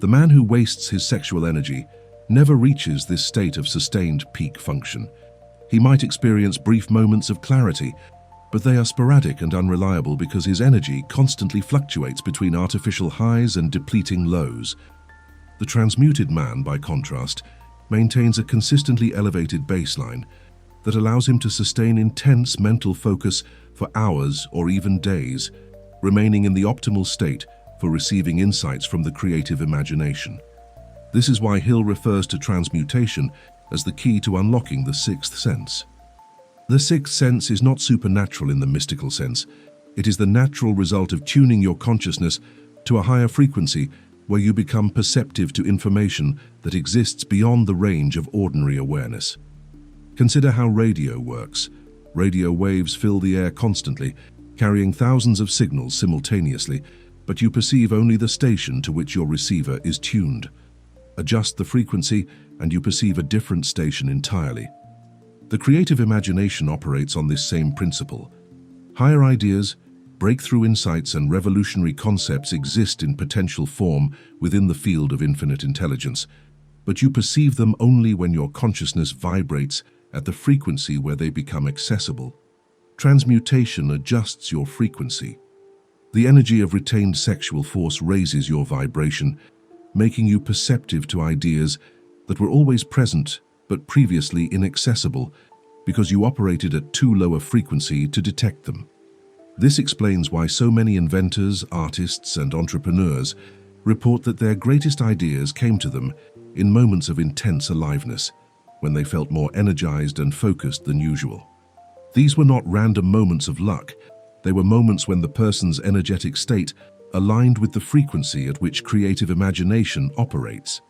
The man who wastes his sexual energy never reaches this state of sustained peak function. He might experience brief moments of clarity, but they are sporadic and unreliable because his energy constantly fluctuates between artificial highs and depleting lows. The transmuted man, by contrast, maintains a consistently elevated baseline that allows him to sustain intense mental focus for hours or even days, remaining in the optimal state for receiving insights from the creative imagination. This is why Hill refers to transmutation as the key to unlocking the sixth sense. The sixth sense is not supernatural in the mystical sense. It is the natural result of tuning your consciousness to a higher frequency where you become perceptive to information that exists beyond the range of ordinary awareness. Consider how radio works. Radio waves fill the air constantly, carrying thousands of signals simultaneously, but you perceive only the station to which your receiver is tuned. Adjust the frequency and you perceive a different station entirely. The creative imagination operates on this same principle. Higher ideas, breakthrough insights, and revolutionary concepts exist in potential form within the field of infinite intelligence, but you perceive them only when your consciousness vibrates at the frequency where they become accessible. Transmutation adjusts your frequency. The energy of retained sexual force raises your vibration, making you perceptive to ideas that were always present but previously inaccessible because you operated at too low a frequency to detect them. This explains why so many inventors, artists, and entrepreneurs report that their greatest ideas came to them in moments of intense aliveness, when they felt more energized and focused than usual. These were not random moments of luck. They were moments when the person's energetic state aligned with the frequency at which creative imagination operates.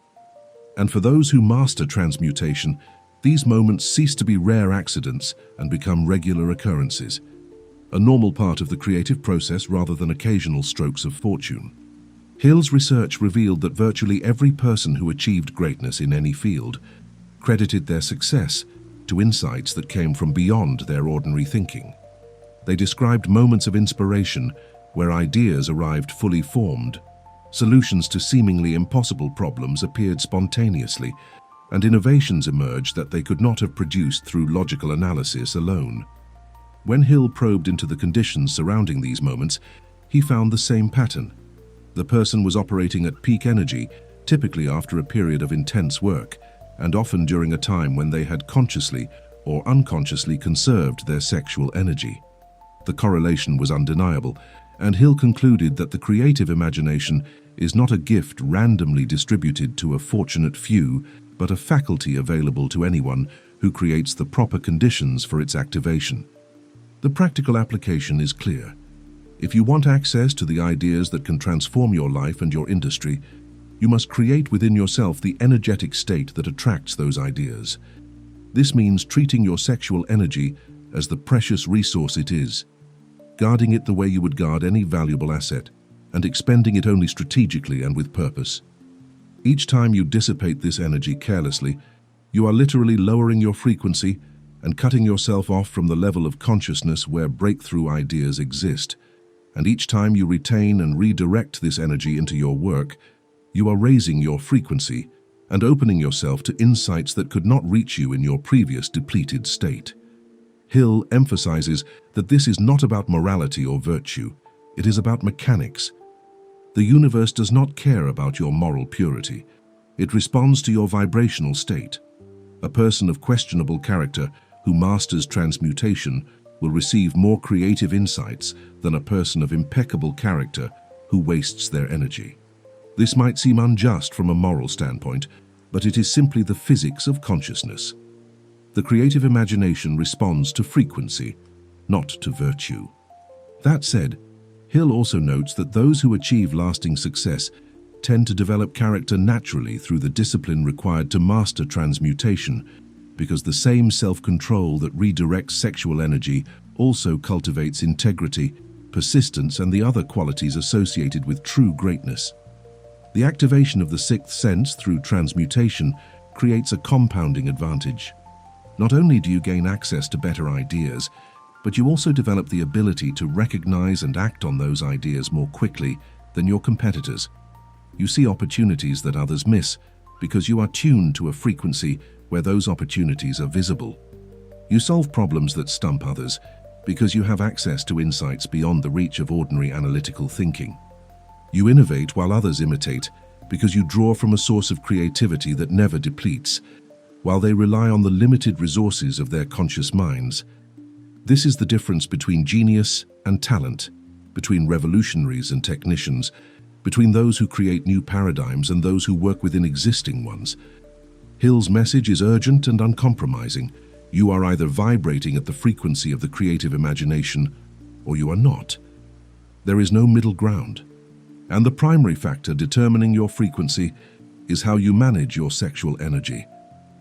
And for those who master transmutation, these moments cease to be rare accidents and become regular occurrences, a normal part of the creative process rather than occasional strokes of fortune. Hill's research revealed that virtually every person who achieved greatness in any field credited their success to insights that came from beyond their ordinary thinking. They described moments of inspiration where ideas arrived fully formed, solutions to seemingly impossible problems appeared spontaneously, and innovations emerged that they could not have produced through logical analysis alone. When Hill probed into the conditions surrounding these moments, he found the same pattern. The person was operating at peak energy, typically after a period of intense work, and often during a time when they had consciously or unconsciously conserved their sexual energy. The correlation was undeniable, and Hill concluded that the creative imagination is not a gift randomly distributed to a fortunate few, but a faculty available to anyone who creates the proper conditions for its activation. The practical application is clear. If you want access to the ideas that can transform your life and your industry, you must create within yourself the energetic state that attracts those ideas. This means treating your sexual energy as the precious resource it is, guarding it the way you would guard any valuable asset, and expending it only strategically and with purpose. Each time you dissipate this energy carelessly, you are literally lowering your frequency and cutting yourself off from the level of consciousness where breakthrough ideas exist. And each time you retain and redirect this energy into your work, you are raising your frequency and opening yourself to insights that could not reach you in your previous depleted state. Hill emphasizes that this is not about morality or virtue. It is about mechanics. The universe does not care about your moral purity. It responds to your vibrational state. A person of questionable character who masters transmutation will receive more creative insights than a person of impeccable character who wastes their energy. This might seem unjust from a moral standpoint, but it is simply the physics of consciousness. The creative imagination responds to frequency, not to virtue. That said, Hill also notes that those who achieve lasting success tend to develop character naturally through the discipline required to master transmutation, because the same self-control that redirects sexual energy also cultivates integrity, persistence, and the other qualities associated with true greatness. The activation of the sixth sense through transmutation creates a compounding advantage. Not only do you gain access to better ideas, but you also develop the ability to recognize and act on those ideas more quickly than your competitors. You see opportunities that others miss because you are tuned to a frequency where those opportunities are visible. You solve problems that stump others because you have access to insights beyond the reach of ordinary analytical thinking. You innovate while others imitate because you draw from a source of creativity that never depletes, while they rely on the limited resources of their conscious minds. This is the difference between genius and talent, between revolutionaries and technicians, between those who create new paradigms and those who work within existing ones. Hill's message is urgent and uncompromising. You are either vibrating at the frequency of the creative imagination, or you are not. There is no middle ground. And the primary factor determining your frequency is how you manage your sexual energy.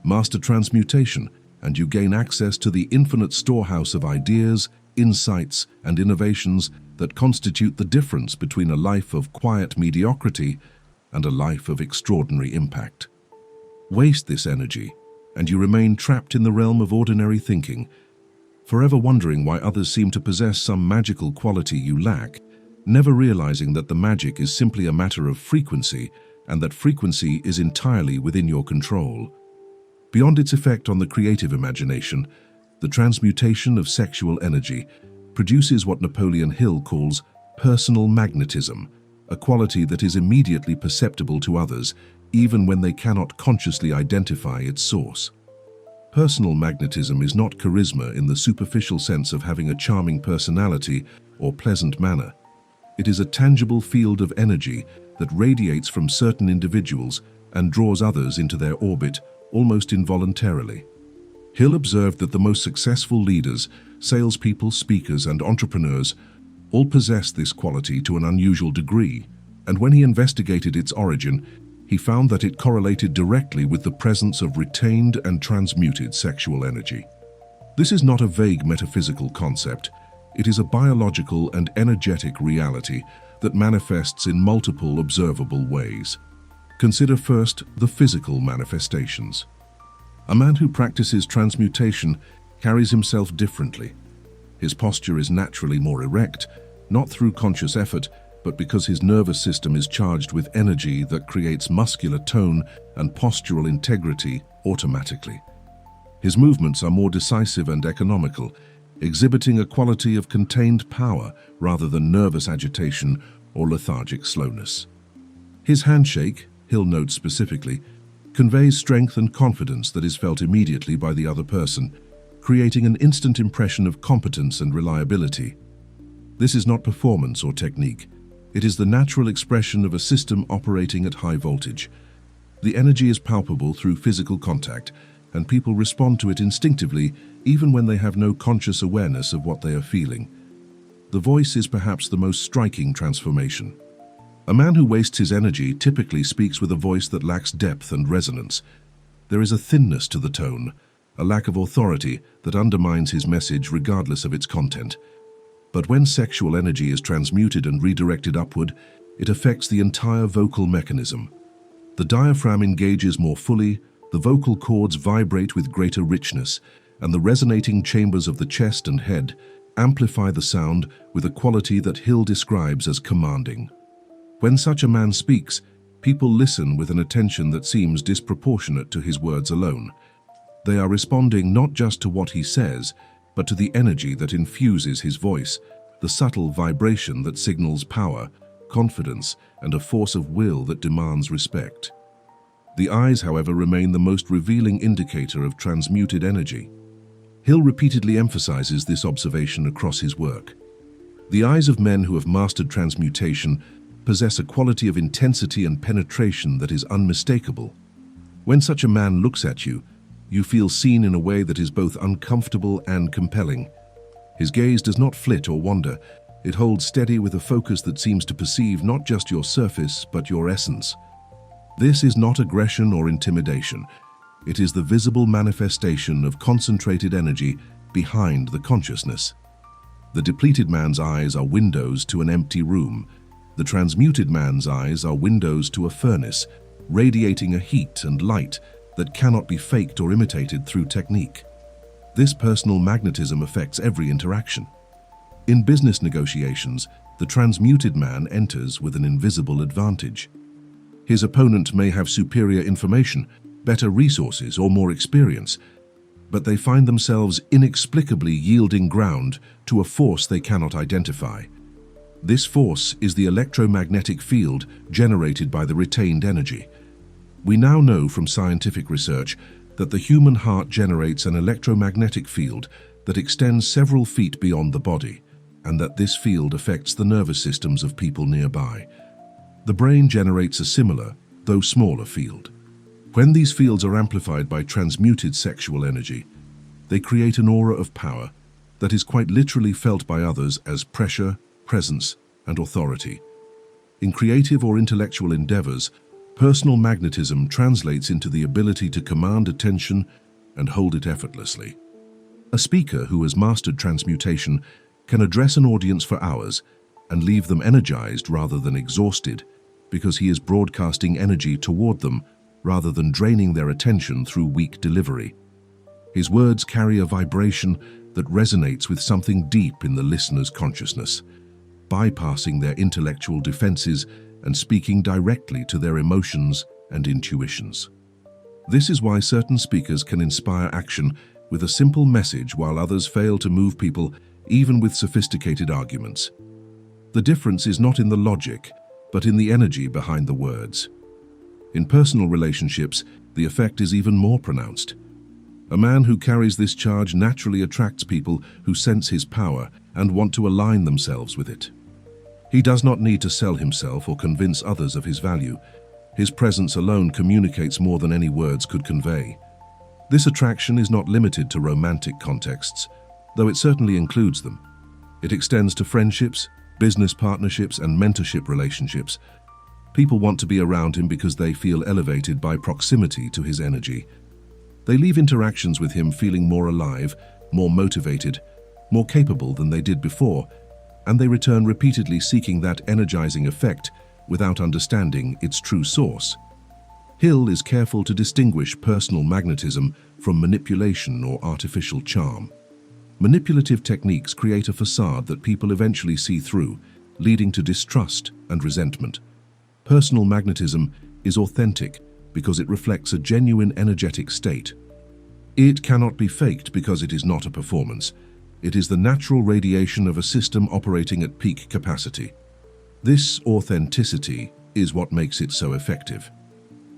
Master transmutation, and you gain access to the infinite storehouse of ideas, insights, and innovations that constitute the difference between a life of quiet mediocrity and a life of extraordinary impact. Waste this energy, and you remain trapped in the realm of ordinary thinking, forever wondering why others seem to possess some magical quality you lack, never realizing that the magic is simply a matter of frequency and that frequency is entirely within your control. Beyond its effect on the creative imagination, the transmutation of sexual energy produces what Napoleon Hill calls personal magnetism, a quality that is immediately perceptible to others, even when they cannot consciously identify its source. Personal magnetism is not charisma in the superficial sense of having a charming personality or pleasant manner. It is a tangible field of energy that radiates from certain individuals and draws others into their orbit almost involuntarily. Hill observed that the most successful leaders, salespeople, speakers, and entrepreneurs all possessed this quality to an unusual degree, and when he investigated its origin, he found that it correlated directly with the presence of retained and transmuted sexual energy. This is not a vague metaphysical concept. It is a biological and energetic reality that manifests in multiple observable ways. Consider first the physical manifestations. A man who practices transmutation carries himself differently. His posture is naturally more erect, not through conscious effort, but because his nervous system is charged with energy that creates muscular tone and postural integrity automatically. His movements are more decisive and economical, exhibiting a quality of contained power rather than nervous agitation or lethargic slowness. His handshake, Hill notes specifically, conveys strength and confidence that is felt immediately by the other person, creating an instant impression of competence and reliability. This is not performance or technique. It is the natural expression of a system operating at high voltage. The energy is palpable through physical contact, and people respond to it instinctively even when they have no conscious awareness of what they are feeling. The voice is perhaps the most striking transformation. A man who wastes his energy typically speaks with a voice that lacks depth and resonance. There is a thinness to the tone, a lack of authority that undermines his message regardless of its content. But when sexual energy is transmuted and redirected upward, it affects the entire vocal mechanism. The diaphragm engages more fully, the vocal cords vibrate with greater richness, and the resonating chambers of the chest and head amplify the sound with a quality that Hill describes as commanding. When such a man speaks, people listen with an attention that seems disproportionate to his words alone. They are responding not just to what he says, but to the energy that infuses his voice, the subtle vibration that signals power, confidence, and a force of will that demands respect. The eyes, however, remain the most revealing indicator of transmuted energy. Hill repeatedly emphasizes this observation across his work. The eyes of men who have mastered transmutation possess a quality of intensity and penetration that is unmistakable. When such a man looks at you, you feel seen in a way that is both uncomfortable and compelling. His gaze does not flit or wander. It holds steady with a focus that seems to perceive not just your surface, but your essence. This is not aggression or intimidation. It is the visible manifestation of concentrated energy behind the consciousness. The depleted man's eyes are windows to an empty room. The transmuted man's eyes are windows to a furnace, radiating a heat and light that cannot be faked or imitated through technique. This personal magnetism affects every interaction. In business negotiations, the transmuted man enters with an invisible advantage. His opponent may have superior information, better resources, or more experience, but they find themselves inexplicably yielding ground to a force they cannot identify. This force is the electromagnetic field generated by the retained energy. We now know from scientific research that the human heart generates an electromagnetic field that extends several feet beyond the body, and that this field affects the nervous systems of people nearby. The brain generates a similar, though smaller, field. When these fields are amplified by transmuted sexual energy, they create an aura of power that is quite literally felt by others as pressure, presence, and authority. In creative or intellectual endeavors, personal magnetism translates into the ability to command attention and hold it effortlessly. A speaker who has mastered transmutation can address an audience for hours and leave them energized rather than exhausted, because he is broadcasting energy toward them rather than draining their attention through weak delivery. His words carry a vibration that resonates with something deep in the listener's consciousness, bypassing their intellectual defenses and speaking directly to their emotions and intuitions. This is why certain speakers can inspire action with a simple message while others fail to move people even with sophisticated arguments. The difference is not in the logic, but in the energy behind the words. In personal relationships, the effect is even more pronounced. A man who carries this charge naturally attracts people who sense his power and want to align themselves with it. He does not need to sell himself or convince others of his value. His presence alone communicates more than any words could convey. This attraction is not limited to romantic contexts, though it certainly includes them. It extends to friendships, business partnerships, and mentorship relationships. People want to be around him because they feel elevated by proximity to his energy. They leave interactions with him feeling more alive, more motivated, more capable than they did before, and they return repeatedly seeking that energizing effect without understanding its true source. Hill is careful to distinguish personal magnetism from manipulation or artificial charm. Manipulative techniques create a facade that people eventually see through, leading to distrust and resentment. Personal magnetism is authentic because it reflects a genuine energetic state. It cannot be faked because it is not a performance. It is the natural radiation of a system operating at peak capacity. This authenticity is what makes it so effective.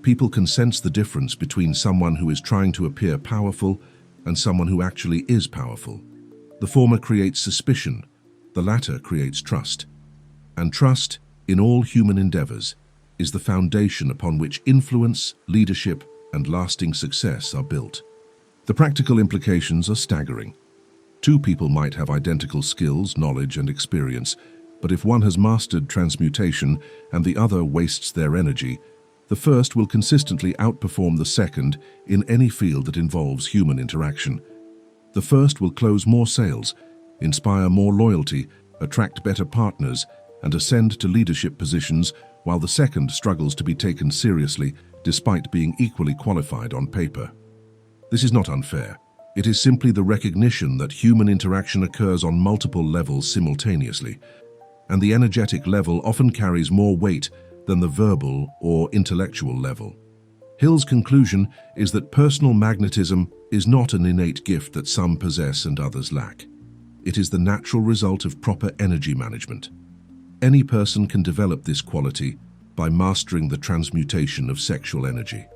People can sense the difference between someone who is trying to appear powerful and someone who actually is powerful. The former creates suspicion, the latter creates trust. And trust, in all human endeavors, is the foundation upon which influence, leadership, and lasting success are built. The practical implications are staggering. Two people might have identical skills, knowledge, and experience, but if one has mastered transmutation and the other wastes their energy, the first will consistently outperform the second in any field that involves human interaction. The first will close more sales, inspire more loyalty, attract better partners, and ascend to leadership positions, while the second struggles to be taken seriously despite being equally qualified on paper. This is not unfair. It is simply the recognition that human interaction occurs on multiple levels simultaneously, and the energetic level often carries more weight than the verbal or intellectual level. Hill's conclusion is that personal magnetism is not an innate gift that some possess and others lack. It is the natural result of proper energy management. Any person can develop this quality by mastering the transmutation of sexual energy.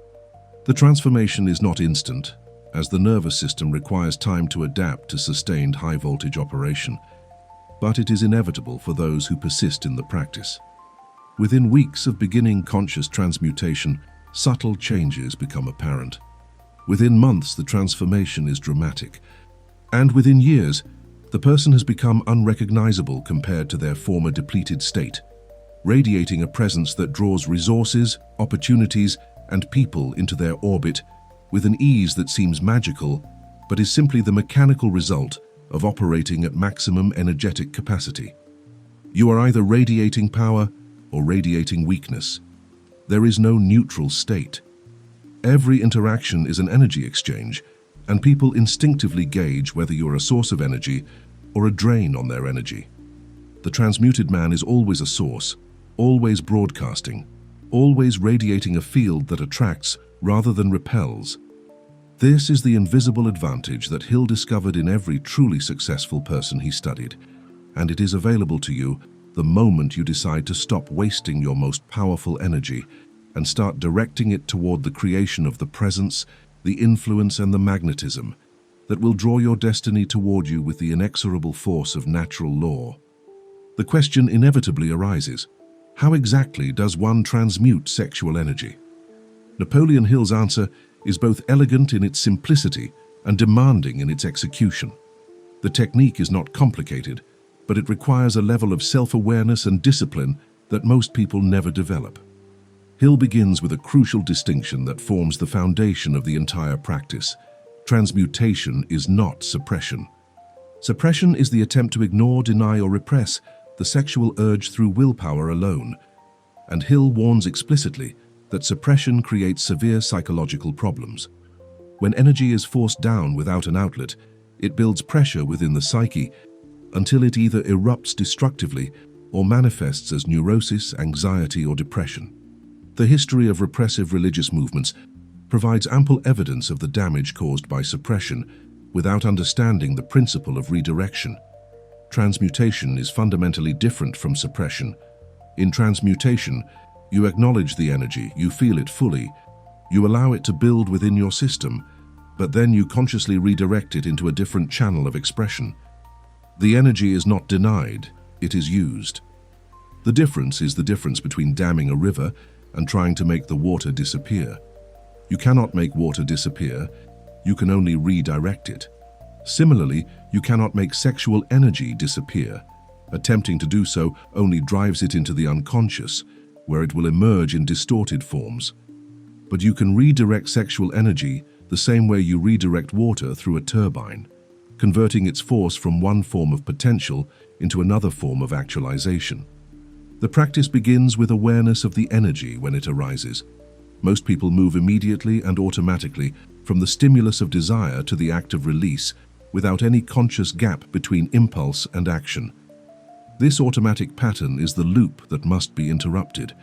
The transformation is not instant, as the nervous system requires time to adapt to sustained high-voltage operation, but it is inevitable for those who persist in the practice. Within weeks of beginning conscious transmutation, subtle changes become apparent. Within months, the transformation is dramatic, and within years, the person has become unrecognizable compared to their former depleted state, radiating a presence that draws resources, opportunities, and people into their orbit with an ease that seems magical, but is simply the mechanical result of operating at maximum energetic capacity. You are either radiating power or radiating weakness. There is no neutral state. Every interaction is an energy exchange, and people instinctively gauge whether you're a source of energy or a drain on their energy. The transmuted man is always a source, always broadcasting, always radiating a field that attracts rather than repels. This is the invisible advantage that Hill discovered in every truly successful person he studied, and it is available to you the moment you decide to stop wasting your most powerful energy and start directing it toward the creation of the presence, the influence, and the magnetism that will draw your destiny toward you with the inexorable force of natural law. The question inevitably arises, how exactly does one transmute sexual energy? Napoleon Hill's answer is both elegant in its simplicity and demanding in its execution. The technique is not complicated, but it requires a level of self-awareness and discipline that most people never develop. Hill begins with a crucial distinction that forms the foundation of the entire practice. Transmutation is not suppression. Suppression is the attempt to ignore, deny, or repress the sexual urge through willpower alone, and Hill warns explicitly that suppression creates severe psychological problems. When energy is forced down without an outlet, it builds pressure within the psyche until it either erupts destructively or manifests as neurosis, anxiety, or depression. The history of repressive religious movements provides ample evidence of the damage caused by suppression without understanding the principle of redirection. Transmutation is fundamentally different from suppression. In transmutation, you acknowledge the energy, you feel it fully, you allow it to build within your system, but then you consciously redirect it into a different channel of expression. The energy is not denied, it is used. The difference is the difference between damming a river and trying to make the water disappear. You cannot make water disappear, you can only redirect it. Similarly, you cannot make sexual energy disappear. Attempting to do so only drives it into the unconscious, where it will emerge in distorted forms. But you can redirect sexual energy the same way you redirect water through a turbine, converting its force from one form of potential into another form of actualization. The practice begins with awareness of the energy when it arises. Most people move immediately and automatically from the stimulus of desire to the act of release without any conscious gap between impulse and action. This automatic pattern is the loop that must be interrupted.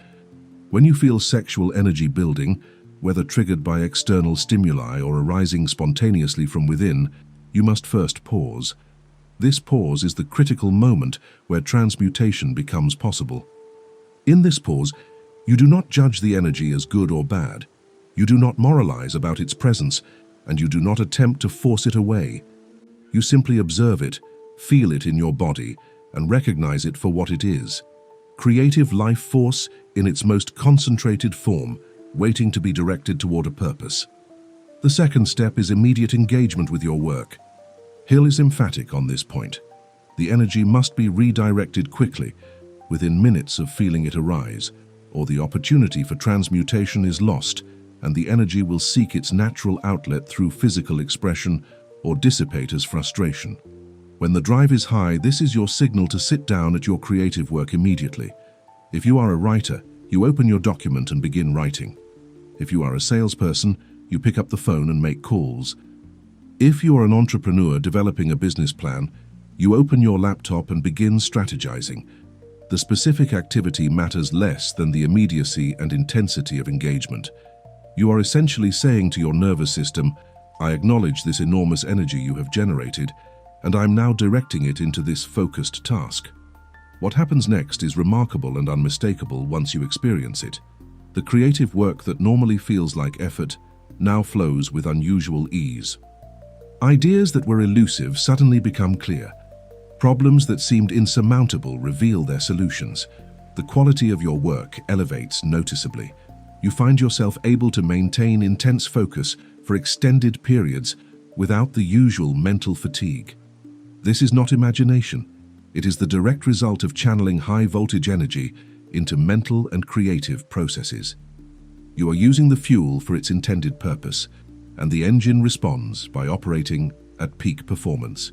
When you feel sexual energy building, whether triggered by external stimuli or arising spontaneously from within, you must first pause. This pause is the critical moment where transmutation becomes possible. In this pause, you do not judge the energy as good or bad. You do not moralize about its presence, and you do not attempt to force it away. You simply observe it, feel it in your body, and recognize it for what it is. Creative life force in its most concentrated form, waiting to be directed toward a purpose. The second step is immediate engagement with your work. Hill is emphatic on this point. The energy must be redirected quickly, within minutes of feeling it arise, or the opportunity for transmutation is lost, and the energy will seek its natural outlet through physical expression or dissipate as frustration. When the drive is high, this is your signal to sit down at your creative work immediately. If you are a writer, you open your document and begin writing. If you are a salesperson, you pick up the phone and make calls. If you are an entrepreneur developing a business plan, you open your laptop and begin strategizing. The specific activity matters less than the immediacy and intensity of engagement. You are essentially saying to your nervous system, I acknowledge this enormous energy you have generated, and I'm now directing it into this focused task. What happens next is remarkable and unmistakable once you experience it. The creative work that normally feels like effort now flows with unusual ease. Ideas that were elusive suddenly become clear. Problems that seemed insurmountable reveal their solutions. The quality of your work elevates noticeably. You find yourself able to maintain intense focus for extended periods without the usual mental fatigue. This is not imagination. It is the direct result of channeling high-voltage energy into mental and creative processes. You are using the fuel for its intended purpose, and the engine responds by operating at peak performance.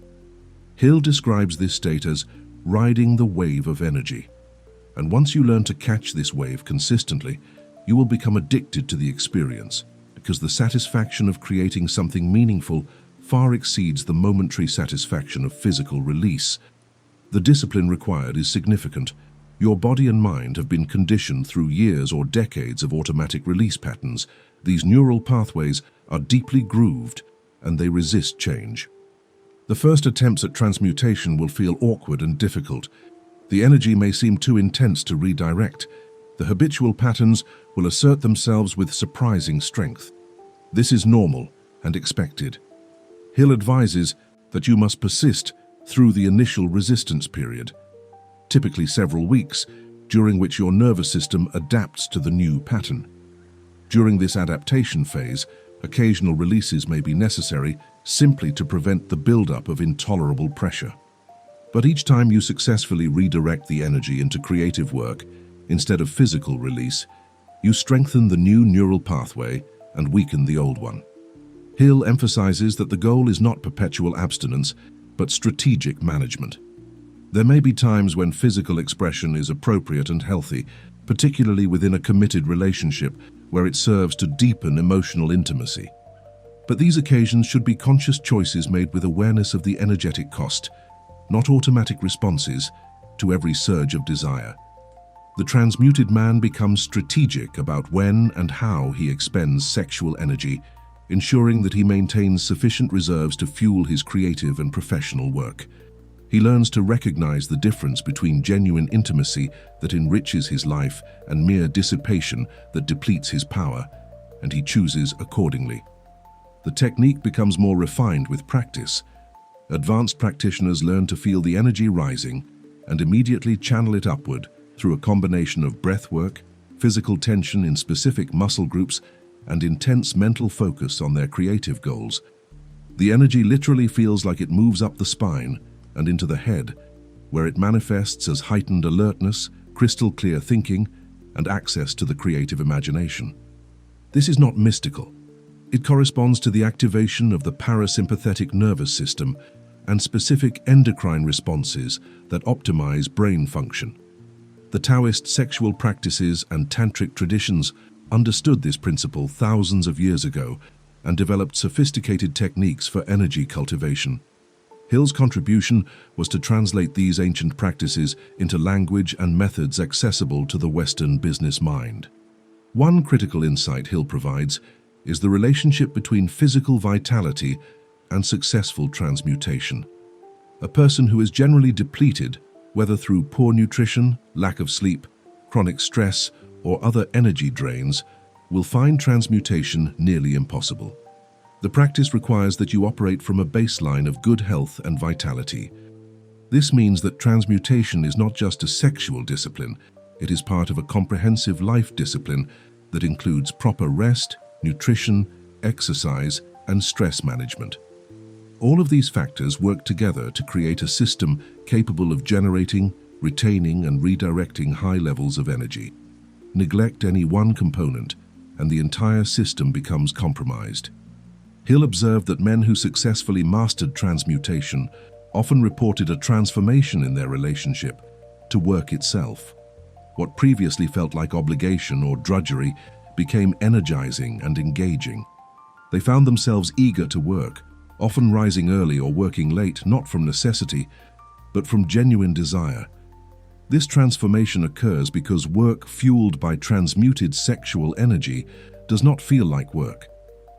Hill describes this state as riding the wave of energy. And once you learn to catch this wave consistently, you will become addicted to the experience, because the satisfaction of creating something meaningful far exceeds the momentary satisfaction of physical release. The discipline required is significant. Your body and mind have been conditioned through years or decades of automatic release patterns. These neural pathways are deeply grooved, and they resist change. The first attempts at transmutation will feel awkward and difficult. The energy may seem too intense to redirect. The habitual patterns will assert themselves with surprising strength. This is normal and expected. Hill advises that you must persist through the initial resistance period, typically several weeks, during which your nervous system adapts to the new pattern. During this adaptation phase, occasional releases may be necessary simply to prevent the buildup of intolerable pressure. But each time you successfully redirect the energy into creative work instead of physical release, you strengthen the new neural pathway and weaken the old one. Hill emphasizes that the goal is not perpetual abstinence, but strategic management. There may be times when physical expression is appropriate and healthy, particularly within a committed relationship where it serves to deepen emotional intimacy. But these occasions should be conscious choices made with awareness of the energetic cost, not automatic responses to every surge of desire. The transmuted man becomes strategic about when and how he expends sexual energy, ensuring that he maintains sufficient reserves to fuel his creative and professional work. He learns to recognize the difference between genuine intimacy that enriches his life and mere dissipation that depletes his power, and he chooses accordingly. The technique becomes more refined with practice. Advanced practitioners learn to feel the energy rising and immediately channel it upward through a combination of breath work, physical tension in specific muscle groups, and intense mental focus on their creative goals. The energy literally feels like it moves up the spine and into the head, where it manifests as heightened alertness, crystal clear thinking, and access to the creative imagination. This is not mystical. It corresponds to the activation of the parasympathetic nervous system and specific endocrine responses that optimize brain function. The Taoist sexual practices and tantric traditions understood this principle thousands of years ago and developed sophisticated techniques for energy cultivation. Hill's contribution was to translate these ancient practices into language and methods accessible to the Western business mind. One critical insight Hill provides is the relationship between physical vitality and successful transmutation. A person who is generally depleted, whether through poor nutrition, lack of sleep, chronic stress, or other energy drains, will find transmutation nearly impossible. The practice requires that you operate from a baseline of good health and vitality. This means that transmutation is not just a sexual discipline, it is part of a comprehensive life discipline that includes proper rest, nutrition, exercise, and stress management. All of these factors work together to create a system capable of generating, retaining, and redirecting high levels of energy. Neglect any one component, and the entire system becomes compromised. Hill observed that men who successfully mastered transmutation often reported a transformation in their relationship to work itself. What previously felt like obligation or drudgery became energizing and engaging. They found themselves eager to work, often rising early or working late, not from necessity, but from genuine desire. This transformation occurs because work fueled by transmuted sexual energy does not feel like work.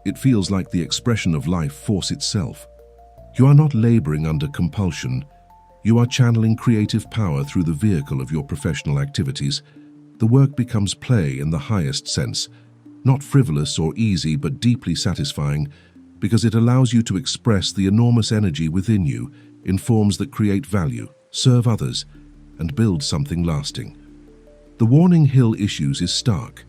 It feels like the expression of life force itself. You are not laboring under compulsion. You are channeling creative power through the vehicle of your professional activities. The work becomes play in the highest sense, not frivolous or easy but deeply satisfying, because it allows you to express the enormous energy within you in forms that create value, serve others, and build something lasting. The warning Hill issues is stark.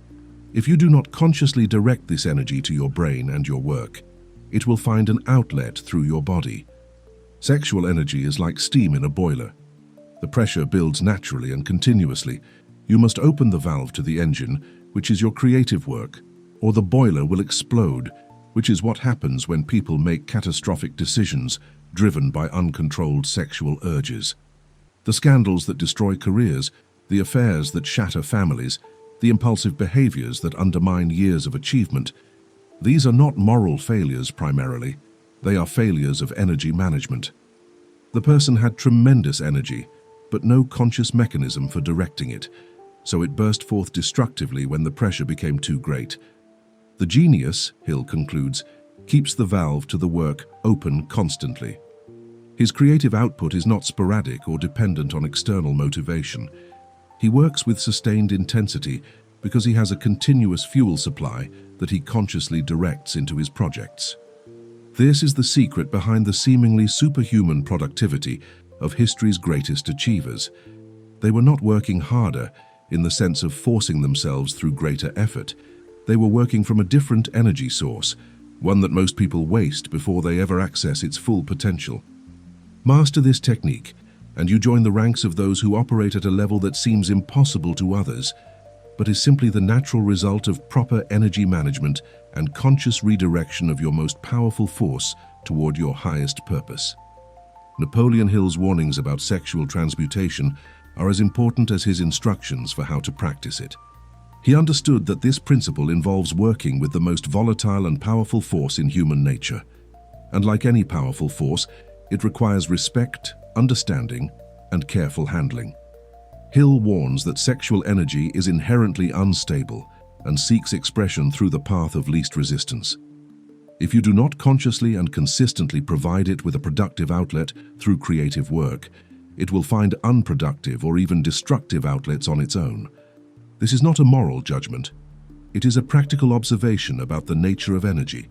If you do not consciously direct this energy to your brain and your work, it will find an outlet through your body. Sexual energy is like steam in a boiler. The pressure builds naturally and continuously. You must open the valve to the engine, which is your creative work, or the boiler will explode, which is what happens when people make catastrophic decisions driven by uncontrolled sexual urges. The scandals that destroy careers, the affairs that shatter families, the impulsive behaviors that undermine years of achievement. These are not moral failures primarily, they are failures of energy management. The person had tremendous energy, but no conscious mechanism for directing it, so it burst forth destructively when the pressure became too great. The genius, Hill concludes, keeps the valve to the work open constantly. His creative output is not sporadic or dependent on external motivation. He works with sustained intensity because he has a continuous fuel supply that he consciously directs into his projects. This is the secret behind the seemingly superhuman productivity of history's greatest achievers. They were not working harder in the sense of forcing themselves through greater effort. They were working from a different energy source, one that most people waste before they ever access its full potential. Master this technique, and you join the ranks of those who operate at a level that seems impossible to others, but is simply the natural result of proper energy management and conscious redirection of your most powerful force toward your highest purpose. Napoleon Hill's warnings about sexual transmutation are as important as his instructions for how to practice it. He understood that this principle involves working with the most volatile and powerful force in human nature. And like any powerful force, it requires respect, understanding, and careful handling. Hill warns that sexual energy is inherently unstable and seeks expression through the path of least resistance. If you do not consciously and consistently provide it with a productive outlet through creative work, it will find unproductive or even destructive outlets on its own. This is not a moral judgment. It is a practical observation about the nature of energy.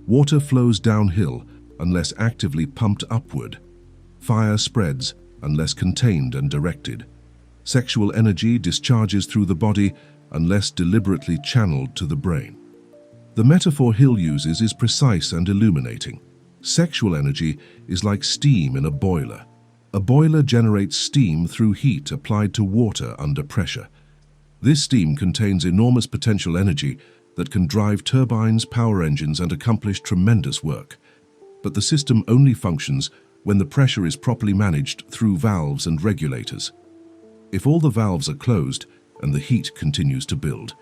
Water flows downhill unless actively pumped upward. Fire spreads unless contained and directed. Sexual energy discharges through the body unless deliberately channeled to the brain. The metaphor Hill uses is precise and illuminating. Sexual energy is like steam in a boiler. A boiler generates steam through heat applied to water under pressure. This steam contains enormous potential energy that can drive turbines, power engines, and accomplish tremendous work. But the system only functions when the pressure is properly managed through valves and regulators. If all the valves are closed and the heat continues to build,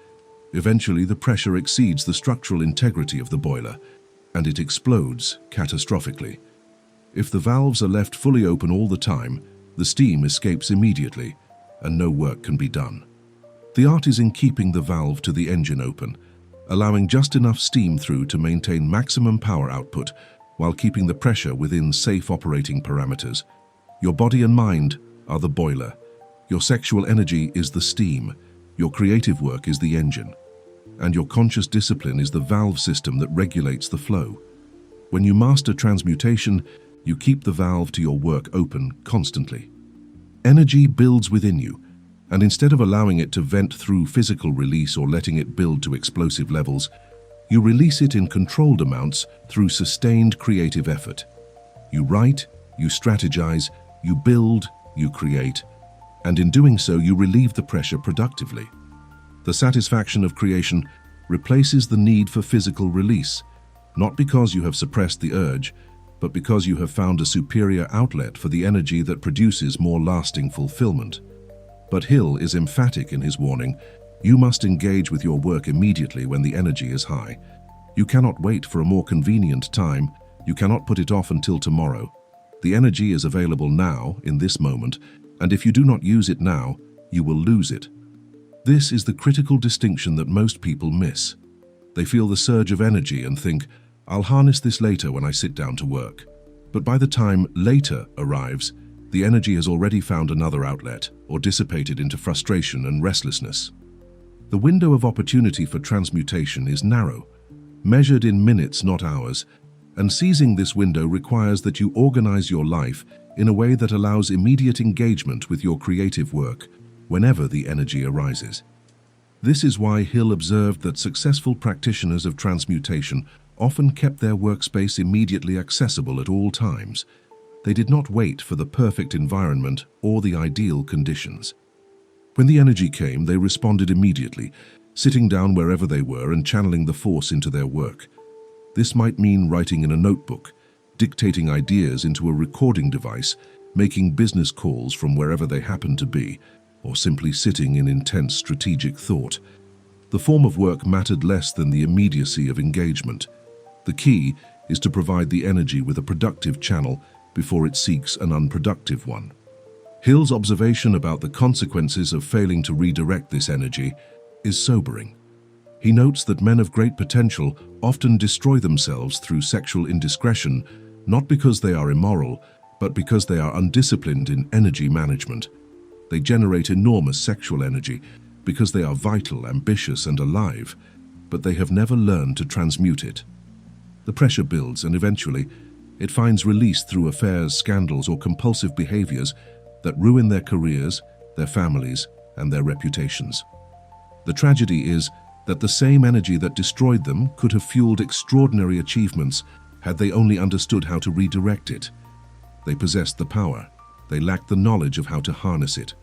eventually the pressure exceeds the structural integrity of the boiler, and it explodes catastrophically. If the valves are left fully open all the time, the steam escapes immediately, and no work can be done. The art is in keeping the valve to the engine open, allowing just enough steam through to maintain maximum power output while keeping the pressure within safe operating parameters. Your body and mind are the boiler. Your sexual energy is the steam. Your creative work is the engine. And your conscious discipline is the valve system that regulates the flow. When you master transmutation, you keep the valve to your work open constantly. Energy builds within you, and instead of allowing it to vent through physical release or letting it build to explosive levels, you release it in controlled amounts through sustained creative effort. You write, you strategize, you build, you create, and in doing so you relieve the pressure productively. The satisfaction of creation replaces the need for physical release, not because you have suppressed the urge, but because you have found a superior outlet for the energy that produces more lasting fulfillment. But Hill is emphatic in his warning: you must engage with your work immediately when the energy is high. You cannot wait for a more convenient time. You cannot put it off until tomorrow. The energy is available now, in this moment, and if you do not use it now, you will lose it. This is the critical distinction that most people miss. They feel the surge of energy and think, I'll harness this later when I sit down to work. But by the time later arrives, the energy has already found another outlet or dissipated into frustration and restlessness. The window of opportunity for transmutation is narrow, measured in minutes, not hours, and seizing this window requires that you organize your life in a way that allows immediate engagement with your creative work whenever the energy arises. This is why Hill observed that successful practitioners of transmutation often kept their workspace immediately accessible at all times. They did not wait for the perfect environment or the ideal conditions. When the energy came, they responded immediately, sitting down wherever they were and channeling the force into their work. This might mean writing in a notebook, dictating ideas into a recording device, making business calls from wherever they happen to be, or simply sitting in intense strategic thought. The form of work mattered less than the immediacy of engagement. The key is to provide the energy with a productive channel before it seeks an unproductive one. Hill's observation about the consequences of failing to redirect this energy is sobering. He notes that men of great potential often destroy themselves through sexual indiscretion, not because they are immoral, but because they are undisciplined in energy management. They generate enormous sexual energy because they are vital, ambitious, and alive, but they have never learned to transmute it. The pressure builds, and eventually, it finds release through affairs, scandals, or compulsive behaviors that ruin their careers, their families, and their reputations. The tragedy is that the same energy that destroyed them could have fueled extraordinary achievements had they only understood how to redirect it. They possessed the power. They lacked the knowledge of how to harness it.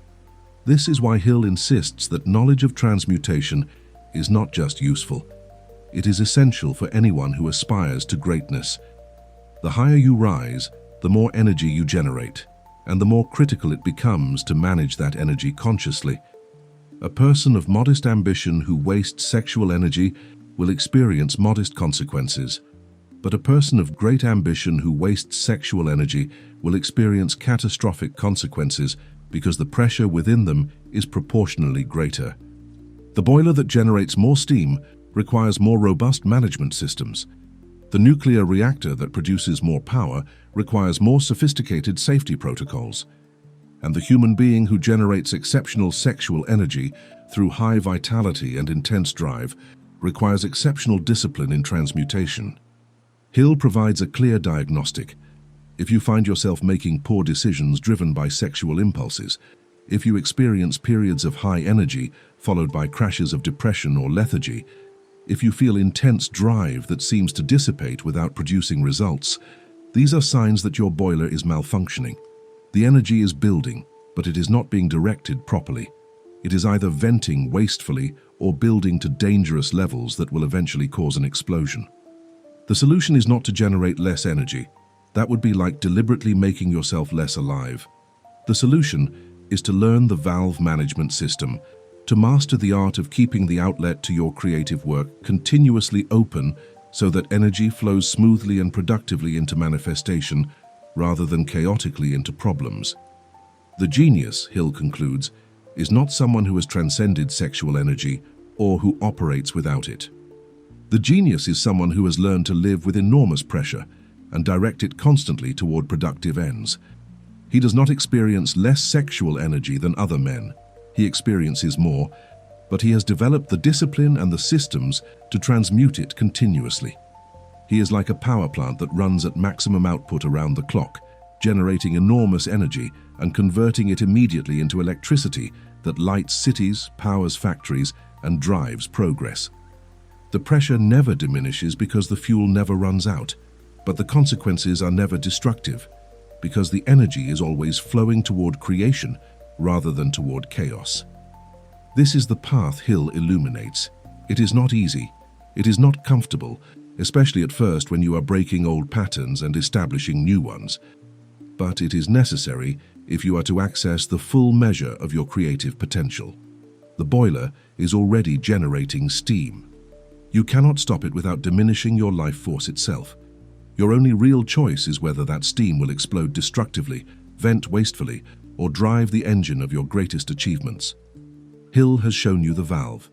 This is why Hill insists that knowledge of transmutation is not just useful. It is essential for anyone who aspires to greatness. The higher you rise, the more energy you generate, and the more critical it becomes to manage that energy consciously. A person of modest ambition who wastes sexual energy will experience modest consequences, but a person of great ambition who wastes sexual energy will experience catastrophic consequences because the pressure within them is proportionally greater. The boiler that generates more steam requires more robust management systems. The nuclear reactor that produces more power requires more sophisticated safety protocols. And the human being who generates exceptional sexual energy through high vitality and intense drive requires exceptional discipline in transmutation. Hill provides a clear diagnostic. If you find yourself making poor decisions driven by sexual impulses, if you experience periods of high energy followed by crashes of depression or lethargy, if you feel intense drive that seems to dissipate without producing results, these are signs that your boiler is malfunctioning. The energy is building, but it is not being directed properly. It is either venting wastefully or building to dangerous levels that will eventually cause an explosion. The solution is not to generate less energy. That would be like deliberately making yourself less alive. The solution is to learn the valve management system, to master the art of keeping the outlet to your creative work continuously open so that energy flows smoothly and productively into manifestation rather than chaotically into problems. The genius, Hill concludes, is not someone who has transcended sexual energy or who operates without it. The genius is someone who has learned to live with enormous pressure and direct it constantly toward productive ends. He does not experience less sexual energy than other men. He experiences more, but he has developed the discipline and the systems to transmute it continuously. He is like a power plant that runs at maximum output around the clock, generating enormous energy and converting it immediately into electricity that lights cities, powers factories, and drives progress. The pressure never diminishes because the fuel never runs out, but the consequences are never destructive, because the energy is always flowing toward creation rather than toward chaos. This is the path Hill illuminates. It is not easy. It is not comfortable, especially at first when you are breaking old patterns and establishing new ones. But it is necessary if you are to access the full measure of your creative potential. The boiler is already generating steam. You cannot stop it without diminishing your life force itself. Your only real choice is whether that steam will explode destructively, vent wastefully, or drive the engine of your greatest achievements. Hill has shown you the valve.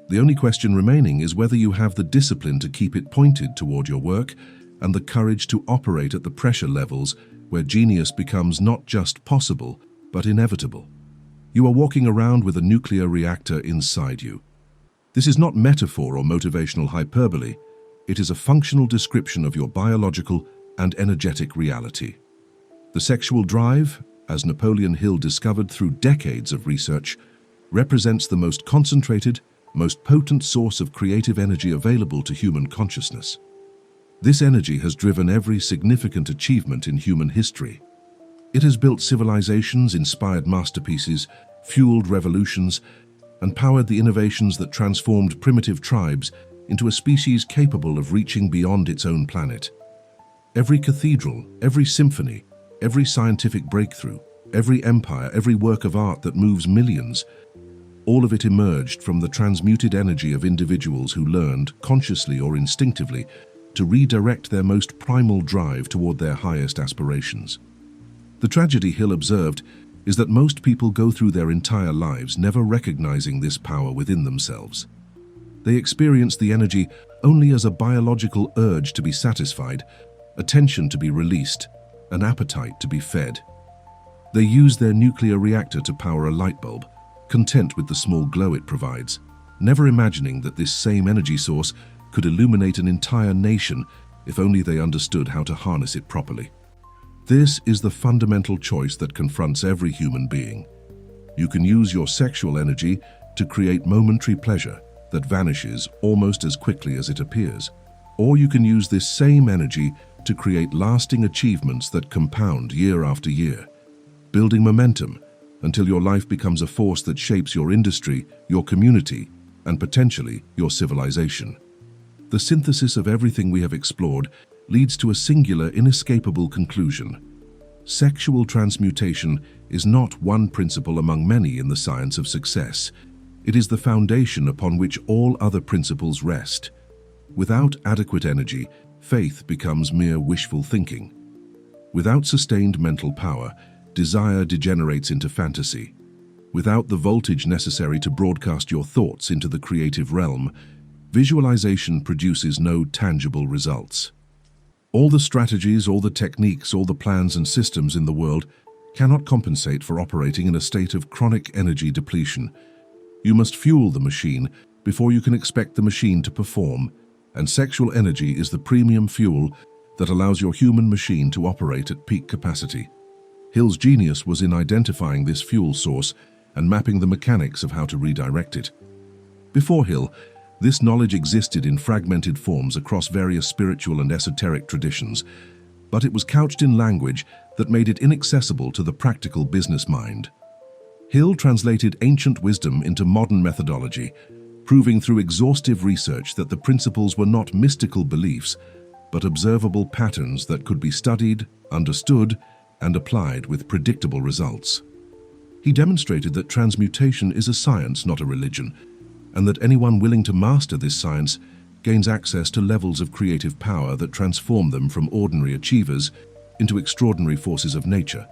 The only question remaining is whether you have the discipline to keep it pointed toward your work and the courage to operate at the pressure levels where genius becomes not just possible, but inevitable. You are walking around with a nuclear reactor inside you. This is not metaphor or motivational hyperbole. It is a functional description of your biological and energetic reality. The sexual drive, as Napoleon Hill discovered through decades of research, represents the most concentrated, most potent source of creative energy available to human consciousness. This energy has driven every significant achievement in human history. It has built civilizations, inspired masterpieces, fueled revolutions, and powered the innovations that transformed primitive tribes into a species capable of reaching beyond its own planet. Every cathedral, every symphony, every scientific breakthrough, every empire, every work of art that moves millions All of it emerged from the transmuted energy of individuals who learned, consciously or instinctively, to redirect their most primal drive toward their highest aspirations. The tragedy, Hill observed, is that most people go through their entire lives never recognizing this power within themselves. They experience the energy only as a biological urge to be satisfied, a tension to be released, an appetite to be fed. They use their nuclear reactor to power a light bulb, content with the small glow it provides, never imagining that this same energy source could illuminate an entire nation if only they understood how to harness it properly. This is the fundamental choice that confronts every human being. You can use your sexual energy to create momentary pleasure that vanishes almost as quickly as it appears, or you can use this same energy to create lasting achievements that compound year after year, building momentum until your life becomes a force that shapes your industry, your community, and potentially your civilization. The synthesis of everything we have explored leads to a singular, inescapable conclusion. Sexual transmutation is not one principle among many in the science of success. It is the foundation upon which all other principles rest. Without adequate energy, faith becomes mere wishful thinking. Without sustained mental power, desire degenerates into fantasy. Without the voltage necessary to broadcast your thoughts into the creative realm, visualization produces no tangible results. All the strategies, all the techniques, all the plans and systems in the world cannot compensate for operating in a state of chronic energy depletion. You must fuel the machine before you can expect the machine to perform, and sexual energy is the premium fuel that allows your human machine to operate at peak capacity. Hill's genius was in identifying this fuel source and mapping the mechanics of how to redirect it. Before Hill, this knowledge existed in fragmented forms across various spiritual and esoteric traditions, but it was couched in language that made it inaccessible to the practical business mind. Hill translated ancient wisdom into modern methodology, proving through exhaustive research that the principles were not mystical beliefs, but observable patterns that could be studied, understood, and applied with predictable results. He demonstrated that transmutation is a science, not a religion, and that anyone willing to master this science gains access to levels of creative power that transform them from ordinary achievers into extraordinary forces of nature.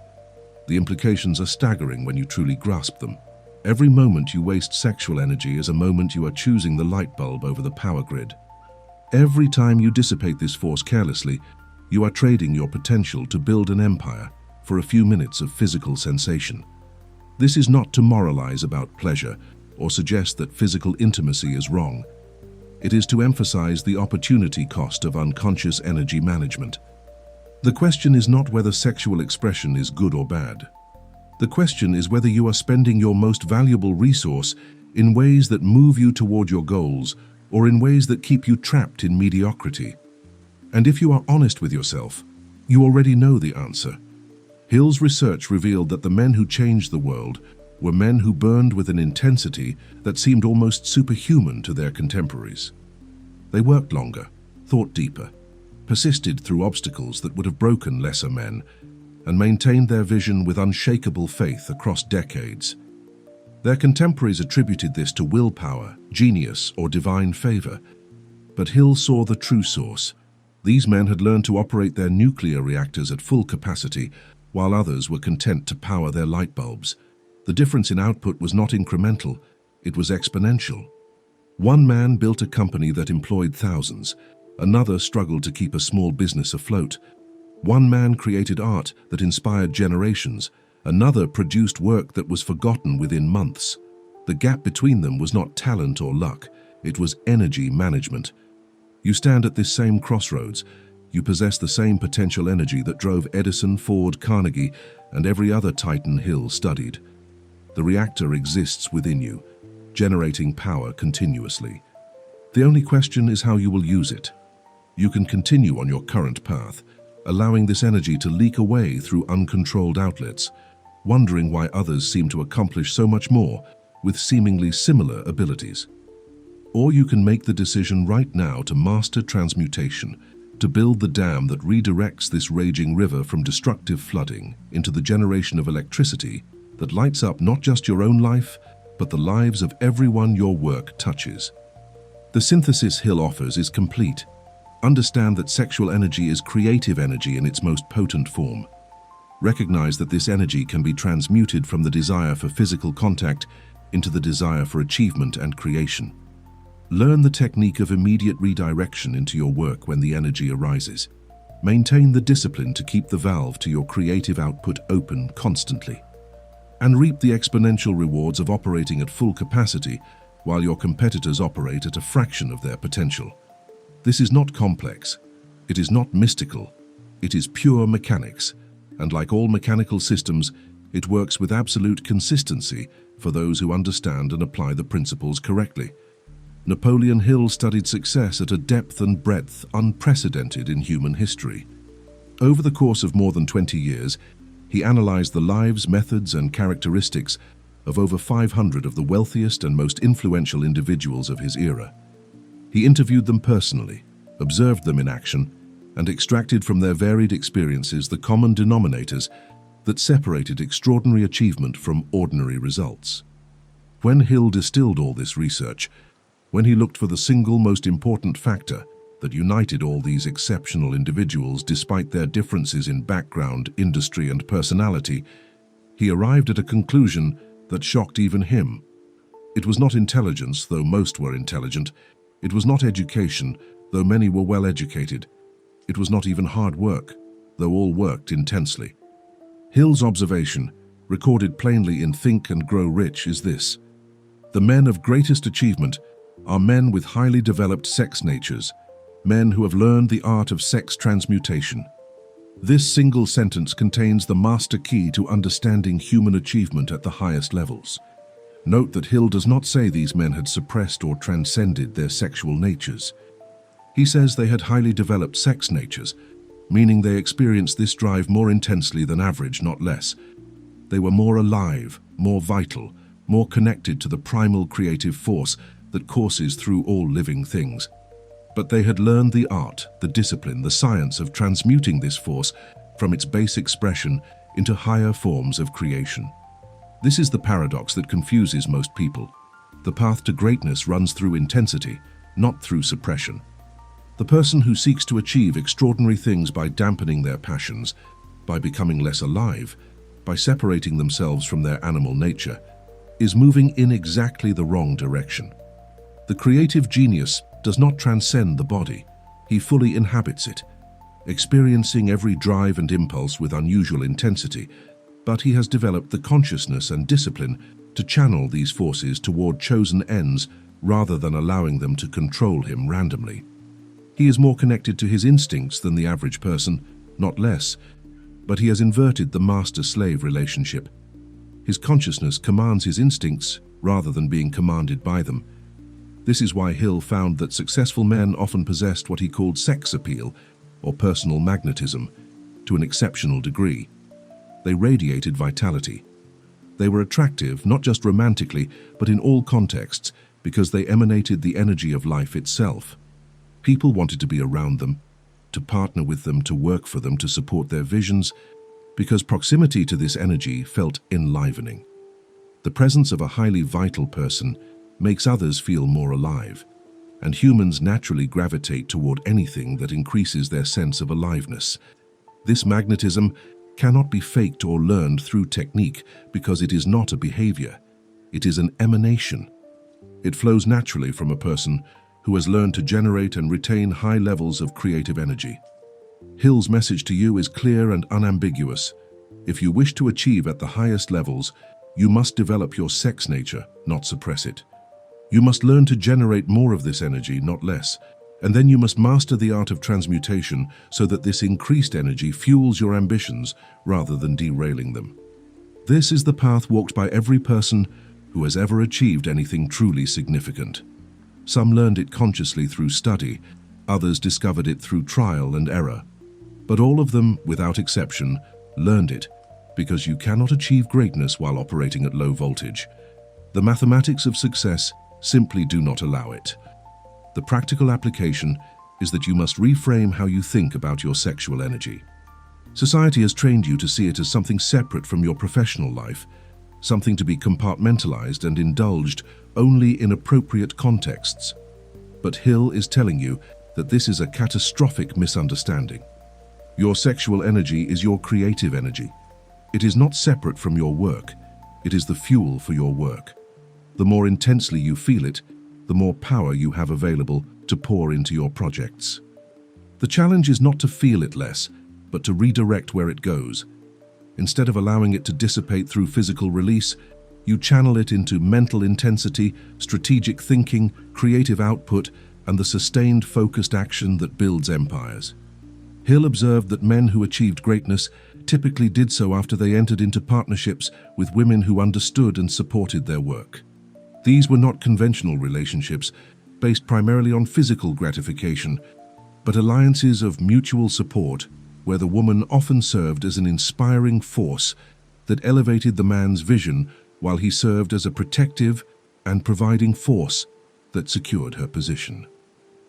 The implications are staggering when you truly grasp them. Every moment you waste sexual energy is a moment you are choosing the light bulb over the power grid. Every time you dissipate this force carelessly, you are trading your potential to build an empire for a few minutes of physical sensation. This is not to moralize about pleasure or suggest that physical intimacy is wrong. It is to emphasize the opportunity cost of unconscious energy management. The question is not whether sexual expression is good or bad. The question is whether you are spending your most valuable resource in ways that move you toward your goals or in ways that keep you trapped in mediocrity. And if you are honest with yourself, you already know the answer. Hill's research revealed that the men who changed the world were men who burned with an intensity that seemed almost superhuman to their contemporaries. They worked longer, thought deeper, persisted through obstacles that would have broken lesser men, and maintained their vision with unshakable faith across decades. Their contemporaries attributed this to willpower, genius, or divine favor, but Hill saw the true source. These men had learned to operate their nuclear reactors at full capacity, while others were content to power their light bulbs. The difference in output was not incremental, it was exponential. One man built a company that employed thousands. Another struggled to keep a small business afloat. One man created art that inspired generations. Another produced work that was forgotten within months. The gap between them was not talent or luck, it was energy management. You stand at this same crossroads. You possess the same potential energy that drove Edison, Ford, Carnegie, and every other titan Hill studied. The reactor exists within you, generating power continuously. The only question is how you will use it. You can continue on your current path, allowing this energy to leak away through uncontrolled outlets, wondering why others seem to accomplish so much more with seemingly similar abilities. Or you can make the decision right now to master transmutation, to build the dam that redirects this raging river from destructive flooding into the generation of electricity that lights up not just your own life, but the lives of everyone your work touches. The synthesis Hill offers is complete. Understand that sexual energy is creative energy in its most potent form. Recognize that this energy can be transmuted from the desire for physical contact into the desire for achievement and creation. Learn the technique of immediate redirection into your work when the energy arises. Maintain the discipline to keep the valve to your creative output open constantly. And reap the exponential rewards of operating at full capacity while your competitors operate at a fraction of their potential. This is not complex. It is not mystical. It is pure mechanics. And like all mechanical systems, it works with absolute consistency for those who understand and apply the principles correctly. Napoleon Hill studied success at a depth and breadth unprecedented in human history. Over the course of more than 20 years, he analyzed the lives, methods, and characteristics of over 500 of the wealthiest and most influential individuals of his era. He interviewed them personally, observed them in action, and extracted from their varied experiences the common denominators that separated extraordinary achievement from ordinary results. When Hill distilled all this research, when he looked for the single most important factor that united all these exceptional individuals despite their differences in background, industry, and personality, he arrived at a conclusion that shocked even him. It was not intelligence, though most were intelligent. It was not education, though many were well educated. It was not even hard work, though all worked intensely. Hill's observation, recorded plainly in Think and Grow Rich, is this: the men of greatest achievement are men with highly developed sex natures, men who have learned the art of sex transmutation. This single sentence contains the master key to understanding human achievement at the highest levels. Note that Hill does not say these men had suppressed or transcended their sexual natures. He says they had highly developed sex natures, meaning they experienced this drive more intensely than average, not less. They were more alive, more vital, more connected to the primal creative force that courses through all living things. But they had learned the art, the discipline, the science of transmuting this force from its base expression into higher forms of creation. This is the paradox that confuses most people. The path to greatness runs through intensity, not through suppression. The person who seeks to achieve extraordinary things by dampening their passions, by becoming less alive, by separating themselves from their animal nature, is moving in exactly the wrong direction. The creative genius does not transcend the body. He fully inhabits it, experiencing every drive and impulse with unusual intensity, but he has developed the consciousness and discipline to channel these forces toward chosen ends rather than allowing them to control him randomly. He is more connected to his instincts than the average person, not less, but he has inverted the master-slave relationship. His consciousness commands his instincts rather than being commanded by them. This is why Hill found that successful men often possessed what he called sex appeal, or personal magnetism, to an exceptional degree. They radiated vitality. They were attractive, not just romantically, but in all contexts, because they emanated the energy of life itself. People wanted to be around them, to partner with them, to work for them, to support their visions, because proximity to this energy felt enlivening. The presence of a highly vital person makes others feel more alive, and humans naturally gravitate toward anything that increases their sense of aliveness. This magnetism cannot be faked or learned through technique because it is not a behavior. It is an emanation. It flows naturally from a person who has learned to generate and retain high levels of creative energy. Hill's message to you is clear and unambiguous. If you wish to achieve at the highest levels, you must develop your sex nature, not suppress it. You must learn to generate more of this energy, not less, and then you must master the art of transmutation so that this increased energy fuels your ambitions rather than derailing them. This is the path walked by every person who has ever achieved anything truly significant. Some learned it consciously through study, others discovered it through trial and error. But all of them, without exception, learned it because you cannot achieve greatness while operating at low voltage. The mathematics of success simply do not allow it. The practical application is that you must reframe how you think about your sexual energy. Society has trained you to see it as something separate from your professional life, something to be compartmentalized and indulged only in appropriate contexts. But Hill is telling you that this is a catastrophic misunderstanding. Your sexual energy is your creative energy. It is not separate from your work. It is the fuel for your work. The more intensely you feel it, the more power you have available to pour into your projects. The challenge is not to feel it less, but to redirect where it goes. Instead of allowing it to dissipate through physical release, you channel it into mental intensity, strategic thinking, creative output, and the sustained, focused action that builds empires. Hill observed that men who achieved greatness typically did so after they entered into partnerships with women who understood and supported their work. These were not conventional relationships based primarily on physical gratification, but alliances of mutual support where the woman often served as an inspiring force that elevated the man's vision while he served as a protective and providing force that secured her position.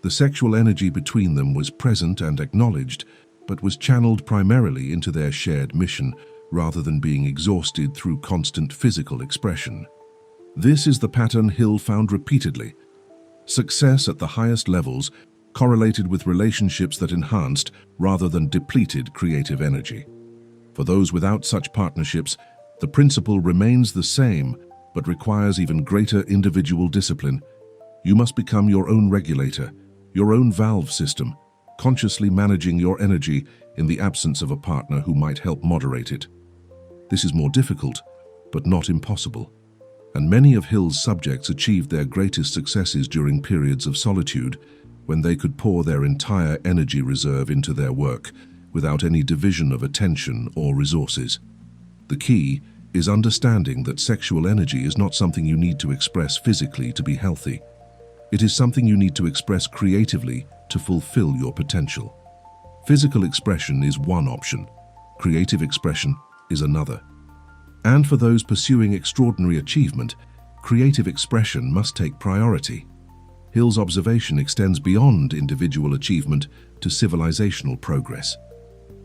The sexual energy between them was present and acknowledged, but was channeled primarily into their shared mission rather than being exhausted through constant physical expression. This is the pattern Hill found repeatedly. Success at the highest levels correlated with relationships that enhanced rather than depleted creative energy. For those without such partnerships, the principle remains the same, but requires even greater individual discipline. You must become your own regulator, your own valve system, consciously managing your energy in the absence of a partner who might help moderate it. This is more difficult, but not impossible. And many of Hill's subjects achieved their greatest successes during periods of solitude, when they could pour their entire energy reserve into their work without any division of attention or resources. The key is understanding that sexual energy is not something you need to express physically to be healthy. It is something you need to express creatively to fulfill your potential. Physical expression is one option. Creative expression is another. And for those pursuing extraordinary achievement, creative expression must take priority. Hill's observation extends beyond individual achievement to civilizational progress.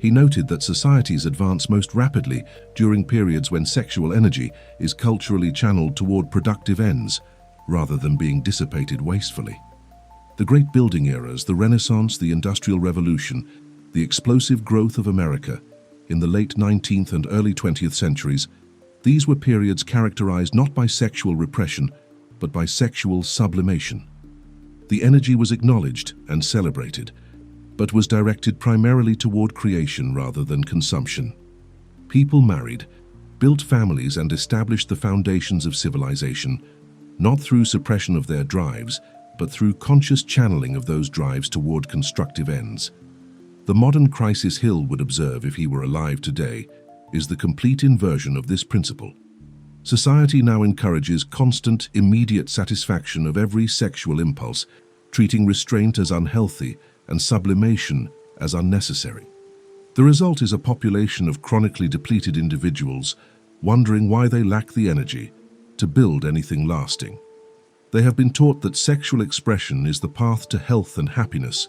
He noted that societies advance most rapidly during periods when sexual energy is culturally channeled toward productive ends, rather than being dissipated wastefully. The great building eras, the Renaissance, the Industrial Revolution, the explosive growth of America in the late 19th and early 20th centuries, these were periods characterized not by sexual repression, but by sexual sublimation. The energy was acknowledged and celebrated, but was directed primarily toward creation rather than consumption. People married, built families, and established the foundations of civilization, not through suppression of their drives, but through conscious channeling of those drives toward constructive ends. The modern crisis Hill would observe if he were alive today is the complete inversion of this principle. Society now encourages constant, immediate satisfaction of every sexual impulse, treating restraint as unhealthy and sublimation as unnecessary. The result is a population of chronically depleted individuals wondering why they lack the energy to build anything lasting. They have been taught that sexual expression is the path to health and happiness,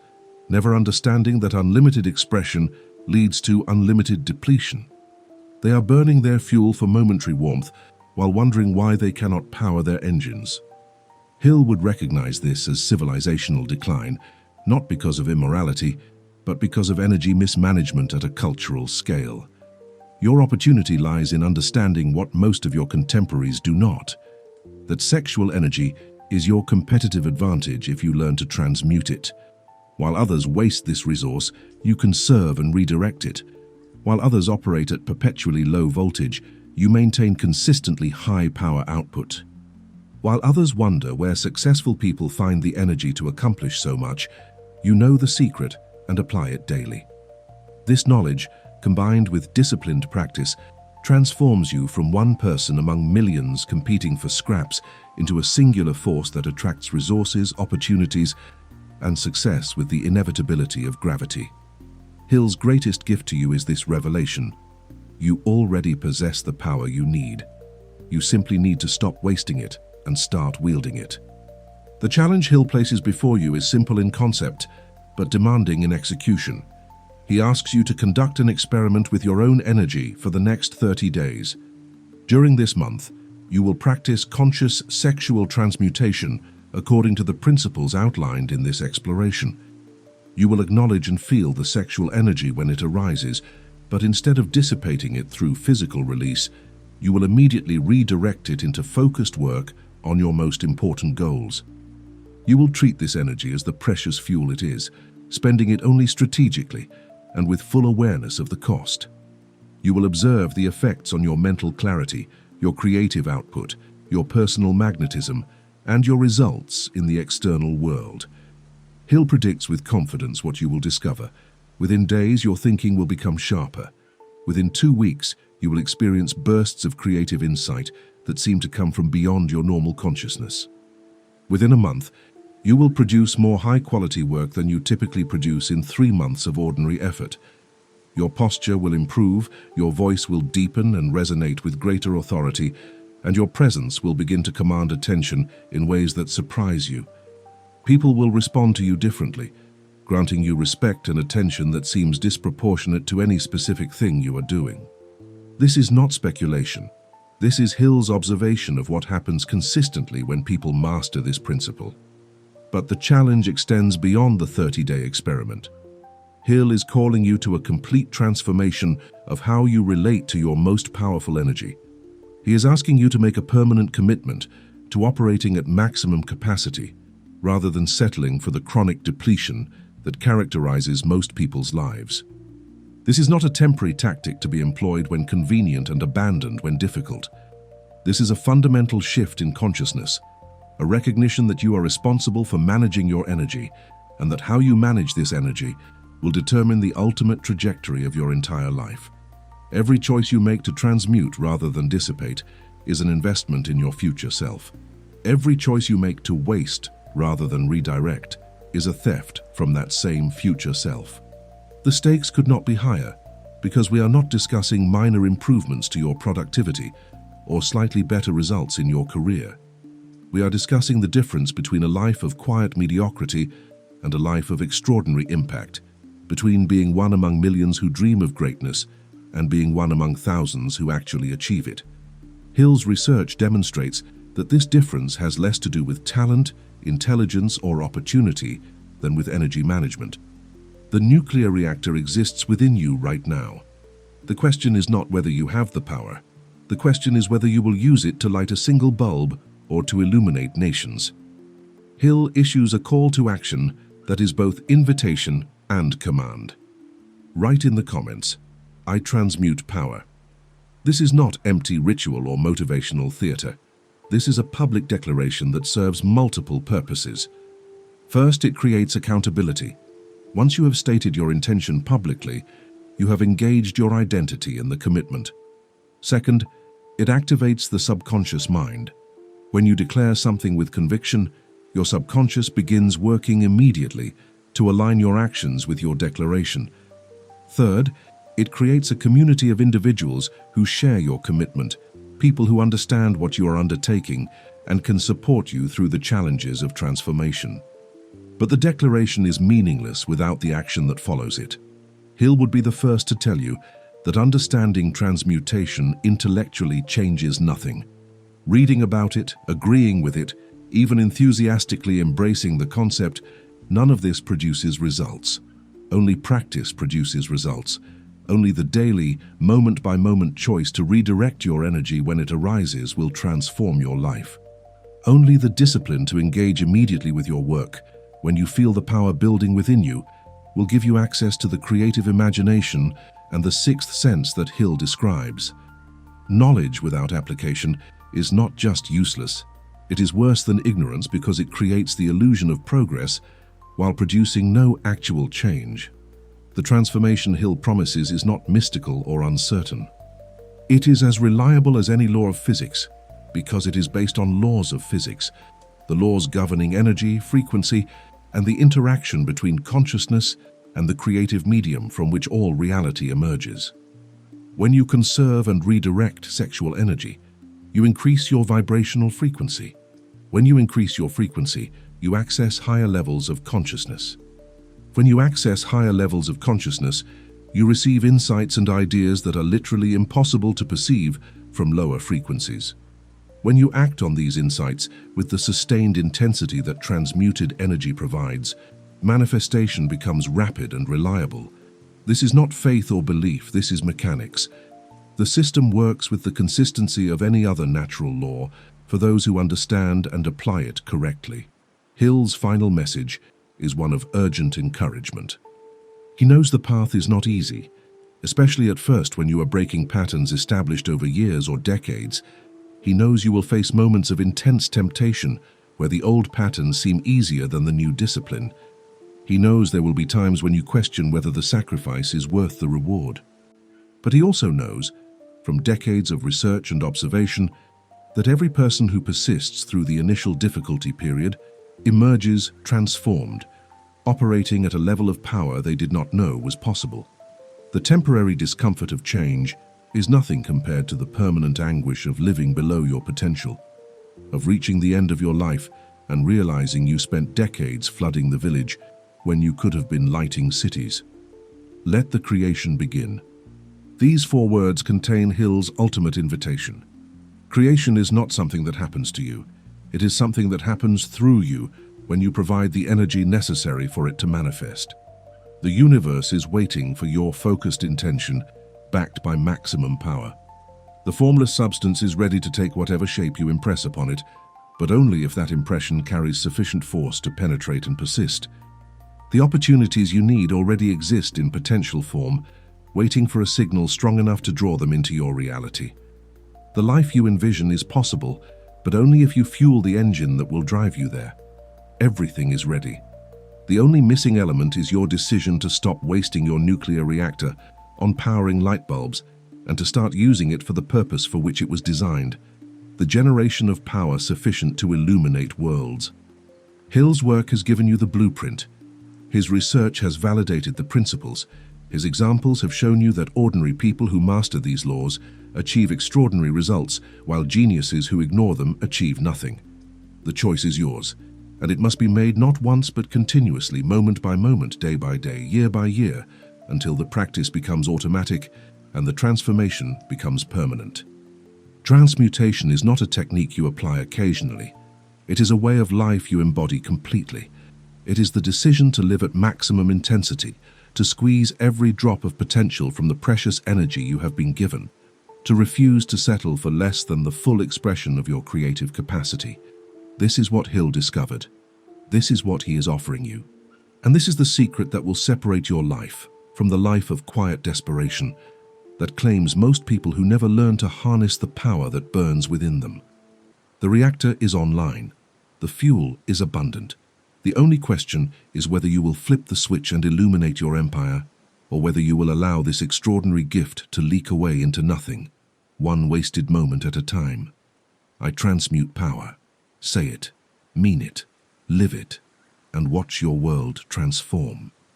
never understanding that unlimited expression leads to unlimited depletion. They are burning their fuel for momentary warmth while wondering why they cannot power their engines. Hill would recognize this as civilizational decline, not because of immorality, but because of energy mismanagement at a cultural scale. Your opportunity lies in understanding what most of your contemporaries do not, that sexual energy is your competitive advantage if you learn to transmute it. While others waste this resource, you conserve and redirect it. While others operate at perpetually low voltage, you maintain consistently high power output. While others wonder where successful people find the energy to accomplish so much, you know the secret and apply it daily. This knowledge, combined with disciplined practice, transforms you from one person among millions competing for scraps into a singular force that attracts resources, opportunities, and success with the inevitability of gravity. Hill's greatest gift to you is this revelation. You already possess the power you need. You simply need to stop wasting it and start wielding it. The challenge Hill places before you is simple in concept, but demanding in execution. He asks you to conduct an experiment with your own energy for the next 30 days. During this month, you will practice conscious sexual transmutation according to the principles outlined in this exploration. You will acknowledge and feel the sexual energy when it arises, but instead of dissipating it through physical release, you will immediately redirect it into focused work on your most important goals. You will treat this energy as the precious fuel it is, spending it only strategically and with full awareness of the cost. You will observe the effects on your mental clarity, your creative output, your personal magnetism, and your results in the external world. Hill predicts with confidence what you will discover. Within days, your thinking will become sharper. Within 2 weeks, you will experience bursts of creative insight that seem to come from beyond your normal consciousness. Within a month, you will produce more high-quality work than you typically produce in 3 months of ordinary effort. Your posture will improve, your voice will deepen and resonate with greater authority, and your presence will begin to command attention in ways that surprise you. People will respond to you differently, granting you respect and attention that seems disproportionate to any specific thing you are doing. This is not speculation. This is Hill's observation of what happens consistently when people master this principle. But the challenge extends beyond the 30-day experiment. Hill is calling you to a complete transformation of how you relate to your most powerful energy. He is asking you to make a permanent commitment to operating at maximum capacity, rather than settling for the chronic depletion that characterizes most people's lives. This is not a temporary tactic to be employed when convenient and abandoned when difficult. This is a fundamental shift in consciousness, a recognition that you are responsible for managing your energy, and that how you manage this energy will determine the ultimate trajectory of your entire life. Every choice you make to transmute rather than dissipate is an investment in your future self. Every choice you make to waste rather than redirect is a theft from that same future self. The stakes could not be higher, because we are not discussing minor improvements to your productivity or slightly better results in your career. We are discussing the difference between a life of quiet mediocrity and a life of extraordinary impact, between being one among millions who dream of greatness and being one among thousands who actually achieve it. Hill's research demonstrates that this difference has less to do with talent, intelligence, or opportunity than with energy management. The nuclear reactor exists within you right now. The question is not whether you have the power. The question is whether you will use it to light a single bulb or to illuminate nations. Hill issues a call to action that is both invitation and command. Write in the comments, "I transmute power." This is not empty ritual or motivational theater. This is a public declaration that serves multiple purposes. First, it creates accountability. Once you have stated your intention publicly, you have engaged your identity in the commitment. Second, it activates the subconscious mind. When you declare something with conviction, your subconscious begins working immediately to align your actions with your declaration. Third, it creates a community of individuals who share your commitment, people who understand what you are undertaking and can support you through the challenges of transformation. But the declaration is meaningless without the action that follows it. Hill would be the first to tell you that understanding transmutation intellectually changes nothing. Reading about it, agreeing with it, even enthusiastically embracing the concept, none of this produces results. Only practice produces results. Only the daily, moment-by-moment choice to redirect your energy when it arises will transform your life. Only the discipline to engage immediately with your work, when you feel the power building within you, will give you access to the creative imagination and the sixth sense that Hill describes. Knowledge without application is not just useless. It is worse than ignorance because it creates the illusion of progress while producing no actual change. The transformation Hill promises is not mystical or uncertain. It is as reliable as any law of physics because it is based on laws of physics, the laws governing energy, frequency, and the interaction between consciousness and the creative medium from which all reality emerges. When you conserve and redirect sexual energy, you increase your vibrational frequency. When you increase your frequency, you access higher levels of consciousness. When you access higher levels of consciousness, You receive insights and ideas that are literally impossible to perceive from lower frequencies. When you act on these insights with the sustained intensity that transmuted energy provides, manifestation becomes rapid and reliable. This is not faith or belief, this is mechanics. The system works with the consistency of any other natural law for those who understand and apply it correctly. Hill's final message is one of urgent encouragement. He knows the path is not easy, especially at first when you are breaking patterns established over years or decades. He knows you will face moments of intense temptation where the old patterns seem easier than the new discipline. He knows there will be times when you question whether the sacrifice is worth the reward. But he also knows, from decades of research and observation, that every person who persists through the initial difficulty period emerges transformed, operating at a level of power they did not know was possible. The temporary discomfort of change is nothing compared to the permanent anguish of living below your potential, of reaching the end of your life and realizing you spent decades flooding the village when you could have been lighting cities. Let the creation begin. These 4 words contain Hill's ultimate invitation. Creation is not something that happens to you. It is something that happens through you when you provide the energy necessary for it to manifest. The universe is waiting for your focused intention, backed by maximum power. The formless substance is ready to take whatever shape you impress upon it, but only if that impression carries sufficient force to penetrate and persist. The opportunities you need already exist in potential form, waiting for a signal strong enough to draw them into your reality. The life you envision is possible, but only if you fuel the engine that will drive you there. Everything is ready. The only missing element is your decision to stop wasting your nuclear reactor on powering light bulbs and to start using it for the purpose for which it was designed, the generation of power sufficient to illuminate worlds. Hill's work has given you the blueprint. His research has validated the principles. His examples have shown you that ordinary people who master these laws achieve extraordinary results, while geniuses who ignore them achieve nothing. The choice is yours, and it must be made not once but continuously, moment by moment, day by day, year by year, until the practice becomes automatic and the transformation becomes permanent. Transmutation is not a technique you apply occasionally. It is a way of life you embody completely. It is the decision to live at maximum intensity, to squeeze every drop of potential from the precious energy you have been given, to refuse to settle for less than the full expression of your creative capacity. This is what Hill discovered. This is what he is offering you. And this is the secret that will separate your life from the life of quiet desperation that claims most people who never learn to harness the power that burns within them. The reactor is online. The fuel is abundant. The only question is whether you will flip the switch and illuminate your empire, or whether you will allow this extraordinary gift to leak away into nothing, one wasted moment at a time. I transmute power. Say it, mean it, live it, and watch your world transform.